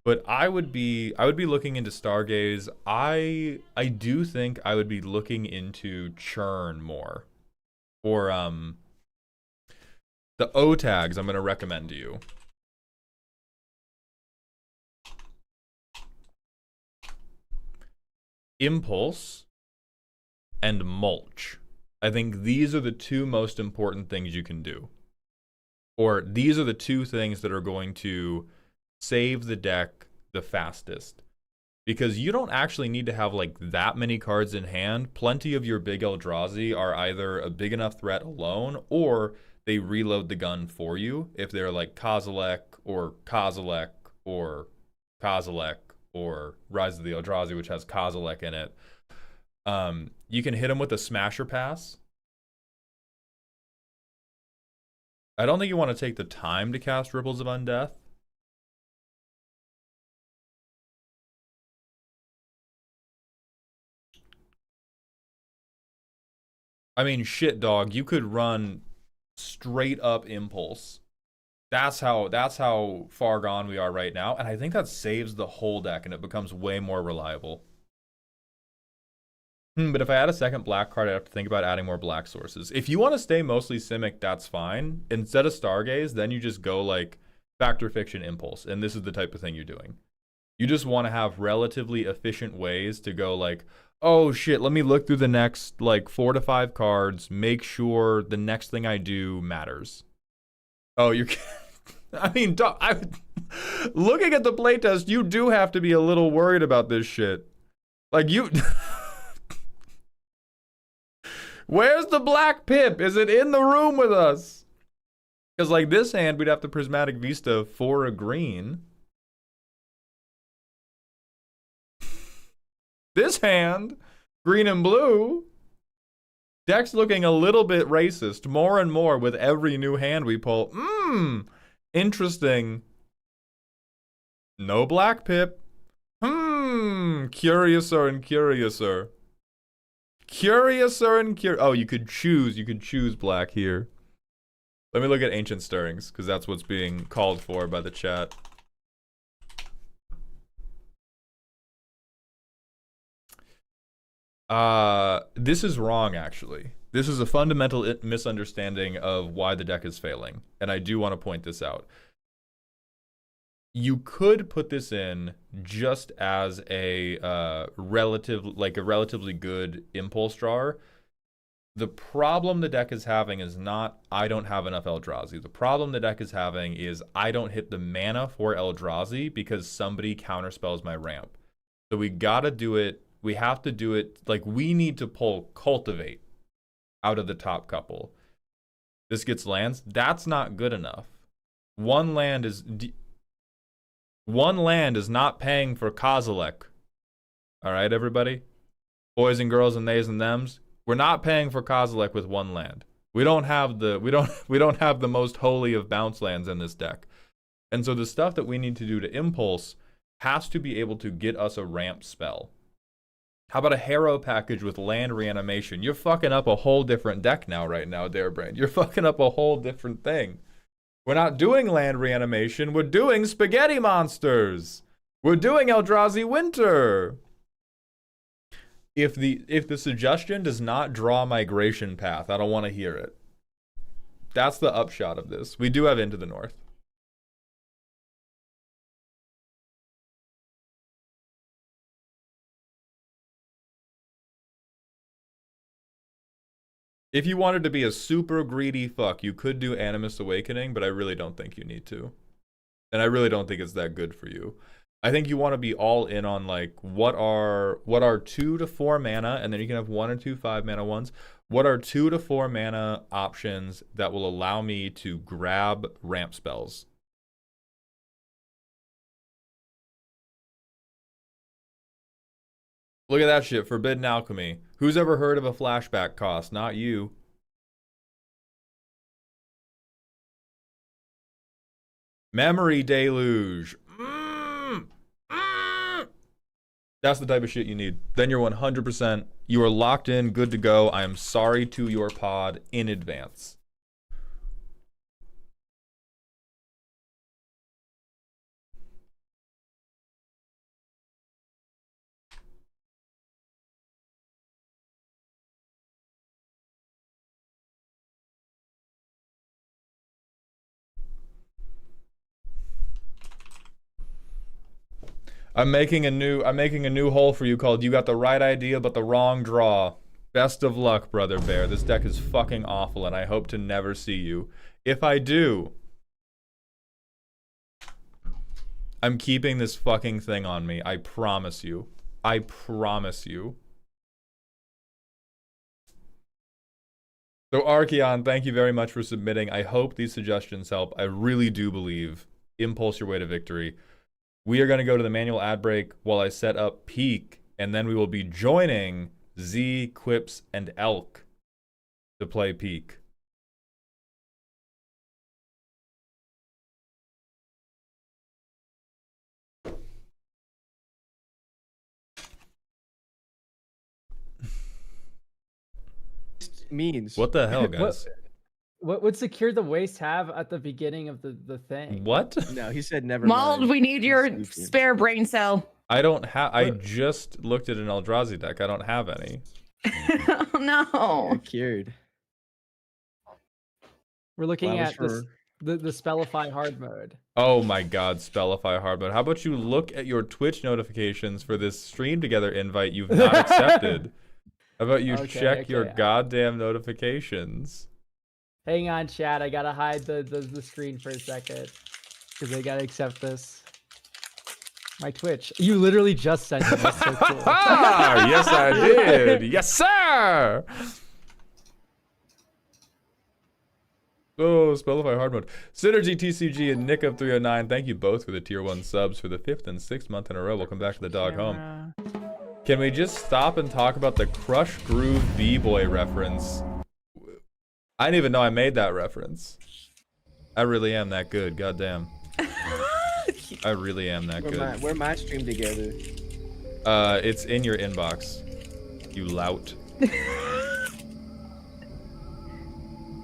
But I would be looking into Stargaze. I do think I would be looking into Churn more. Or the O tags I'm gonna recommend to you. Impulse and Mulch. I think these are the 2 most important things you can do. Or these are the 2 things that are going to save the deck the fastest. Because you don't actually need to have like that many cards in hand. Plenty of your big Eldrazi are either a big enough threat alone, or they reload the gun for you if they're like Kozilek or Kozilek or Kozilek or Rise of the Eldrazi, which has Kozilek in it. You can hit them with a Smasher Pass. I don't think you want to take the time to cast Ripples of Undeath. I mean, shit, dog. You could run straight up Impulse. That's how far gone we are right now, and I think that saves the whole deck, and it becomes way more reliable. But if I add a second black card, I have to think about adding more black sources. If you want to stay mostly Simic, that's fine. Instead of Stargaze, then you just go like Fact or Fiction, Impulse. And this is the type of thing you're doing. You just want to have relatively efficient ways to go like, oh shit, let me look through the next like 4 to 5 cards, make sure the next thing I do matters. Oh, you're... I mean, looking at the playtest, you do have to be a little worried about this shit. Like, you... Where's the black pip? Is it in the room with us? Because, like, this hand, we'd have the Prismatic Vista for a green. This hand, green and blue. Deck's looking a little bit racist more and more with every new hand we pull. Interesting. No black pip. Curiouser and curiouser. Curiouser and curiouser. Oh, you could choose black here. Let me look at Ancient Stirrings, because that's what's being called for by the chat. This is wrong, actually. This is a fundamental misunderstanding of why the deck is failing, and I do want to point this out. You could put this in just as a relatively good impulse drawer. The problem the deck is having is not I don't have enough Eldrazi. The problem the deck is having is I don't hit the mana for Eldrazi because somebody counterspells my ramp. So we gotta do it. We have to do it, like, we need to pull Cultivate out of the top couple. This gets lands. That's not good enough. One land is not paying for Kozilek. All right, everybody? Boys and girls and theys and thems. We're not paying for Kozilek with one land. We don't have the most holy of bounce lands in this deck. And so the stuff that we need to do to Impulse has to be able to get us a ramp spell. How about a Harrow package with land reanimation? You're fucking up a whole different deck now, right now, Darebrand. You're fucking up a whole different thing. We're not doing land reanimation. We're doing spaghetti monsters. We're doing Eldrazi Winter. If the suggestion does not draw Migration Path, I don't want to hear it. That's the upshot of this. We do have Into the North. If you wanted to be a super greedy fuck, you could do Animist Awakening, but I really don't think you need to. And I really don't think it's that good for you. I think you want to be all in on like what are 2 to 4 mana, and then you can have 1 or 2 5-mana ones. What are 2 to 4 mana options that will allow me to grab ramp spells? Look at that shit, Forbidden Alchemy. Who's ever heard of a flashback cost? Not you. Memory Deluge. That's the type of shit you need. Then you're 100%. You are locked in, good to go. I am sorry to your pod in advance. I'm making a new hole for you called You Got the Right Idea but the Wrong Draw. Best of luck, Brother Bear. This deck is fucking awful and I hope to never see you. If I do, I'm keeping this fucking thing on me. I promise you. I promise you. So Archeon, thank you very much for submitting. I hope these suggestions help. I really do believe Impulse your way to victory. We are going to go to the manual ad break while I set up Peak, and then we will be joining Z, Quips, and Elk to play Peak. Means What the hell, guys? What would Secure the Waste have at the beginning of the thing? What? No, he said never Mauled, mind. we need your He's stupid. spare brain cell. I don't have. I just looked at an Eldrazi deck. I don't have any. Oh no. Cured. We're looking Well, I was at this, for- the Spellify hard mode. Oh my God, Spellify hard mode. How about you look at your Twitch notifications for this stream together invite you've not accepted? How about you check your okay. goddamn notifications? Hang on, chat. I gotta hide the screen for a second because I gotta accept this. My Twitch. You literally just sent it. That's so cool. Ah, yes, I did. Yes, sir. Oh, Spellify hard mode. Synergy TCG and Nick of 309. Thank you both for the tier 1 subs for the 5th and 6th month in a row. Welcome back to the dog home. Camera. Can we just stop and talk about the Crush Groove B-Boy reference? I didn't even know I made that reference. I really am that good. Goddamn. I really am that good. We're my stream together. It's in your inbox. You lout.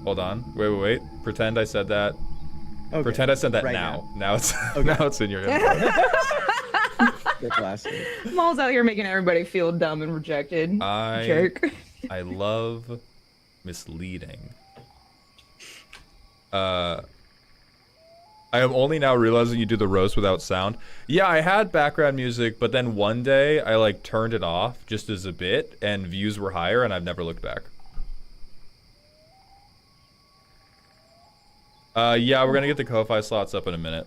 Hold on. Wait. Pretend I said that. Okay. Pretend I said that Right now. Now it's Okay. now it's in your inbox. The classic. Maul's out here making everybody feel dumb and rejected. Jerk. I love misleading. I am only now realizing you do the roast without sound. Yeah, I had background music, but then one day I like turned it off just as a bit, and views were higher, and I've never looked back. Yeah, we're gonna get the Ko-Fi slots up in a minute.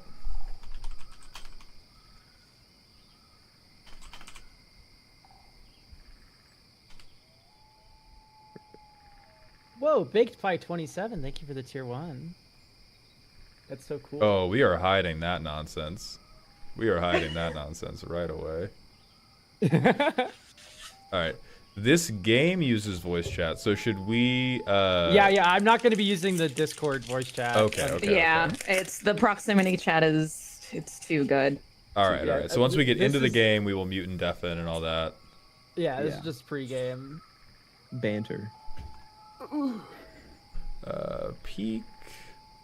Whoa, Baked Pie 27. Thank you for the tier 1. That's so cool. Oh, we are hiding that nonsense. We are hiding that nonsense right away. All right. This game uses voice chat, so should we Yeah, I'm not going to be using the Discord voice chat. Okay. Yeah, it's the proximity chat it's too good. All right, Yeah, all right. So once we get this into the is- game, we will mute and deafen and all that. Yeah, this Yeah. is just pre-game. Banter. Peak.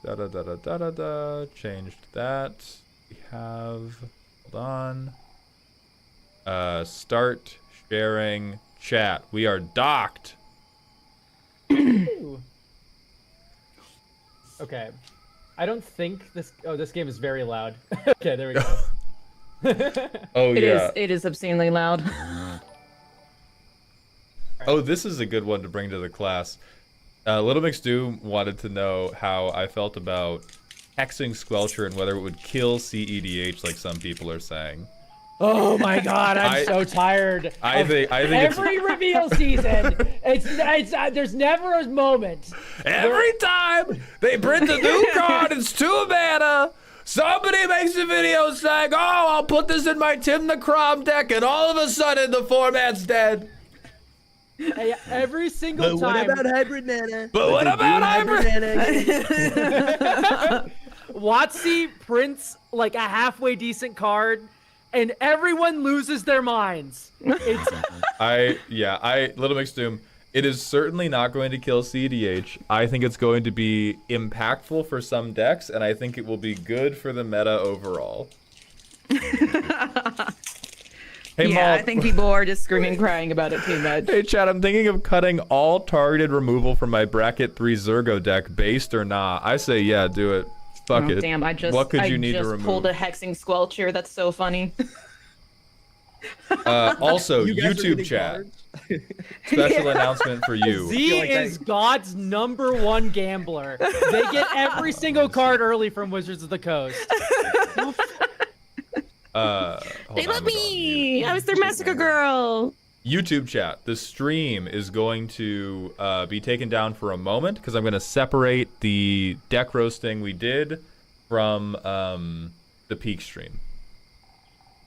Da. Changed that. We have. Hold on. Start sharing chat. We are docked. Ooh. Okay. I don't think this... Oh, this game is very loud. Okay, there we go. Oh yeah. It is obscenely loud. Oh, this is a good one to bring to the class. Little Mix Doom wanted to know how I felt about hexing Squelcher and whether it would kill CEDH like some people are saying. Oh my god, I'm so tired. I think Every reveal season, it's there's never a moment. every time they print a new card, it's 2 mana. Somebody makes a video saying, "Oh, I'll put this in my Tim the Crom deck," and all of a sudden the format's dead. Every single But time. what about hybrid mana? But what about hybrid? mana? WotC prints like a halfway decent card, and everyone loses their minds. It's Little Mix Doom. It is certainly not going to kill CDH. I think it's going to be impactful for some decks, and I think it will be good for the meta overall. Hey, Yeah, Maul. I think people are just screaming, crying about it too much. Hey, Chad, I'm thinking of cutting all targeted removal from my bracket 3 Zergo deck, based or not. I say, yeah, do it. Fuck Oh, it. damn, I just pulled a hexing Squelcher. That's so funny. Also, You guys are YouTube getting chat. cards? Special announcement for you. Z like is God's #1 gambler. They get every single card early from Wizards of the Coast. Hold They on, love I'm going on mute. me. I was their massacre girl. YouTube chat. The stream is going to be taken down for a moment because I'm going to separate the deck roasting we did from the peak stream.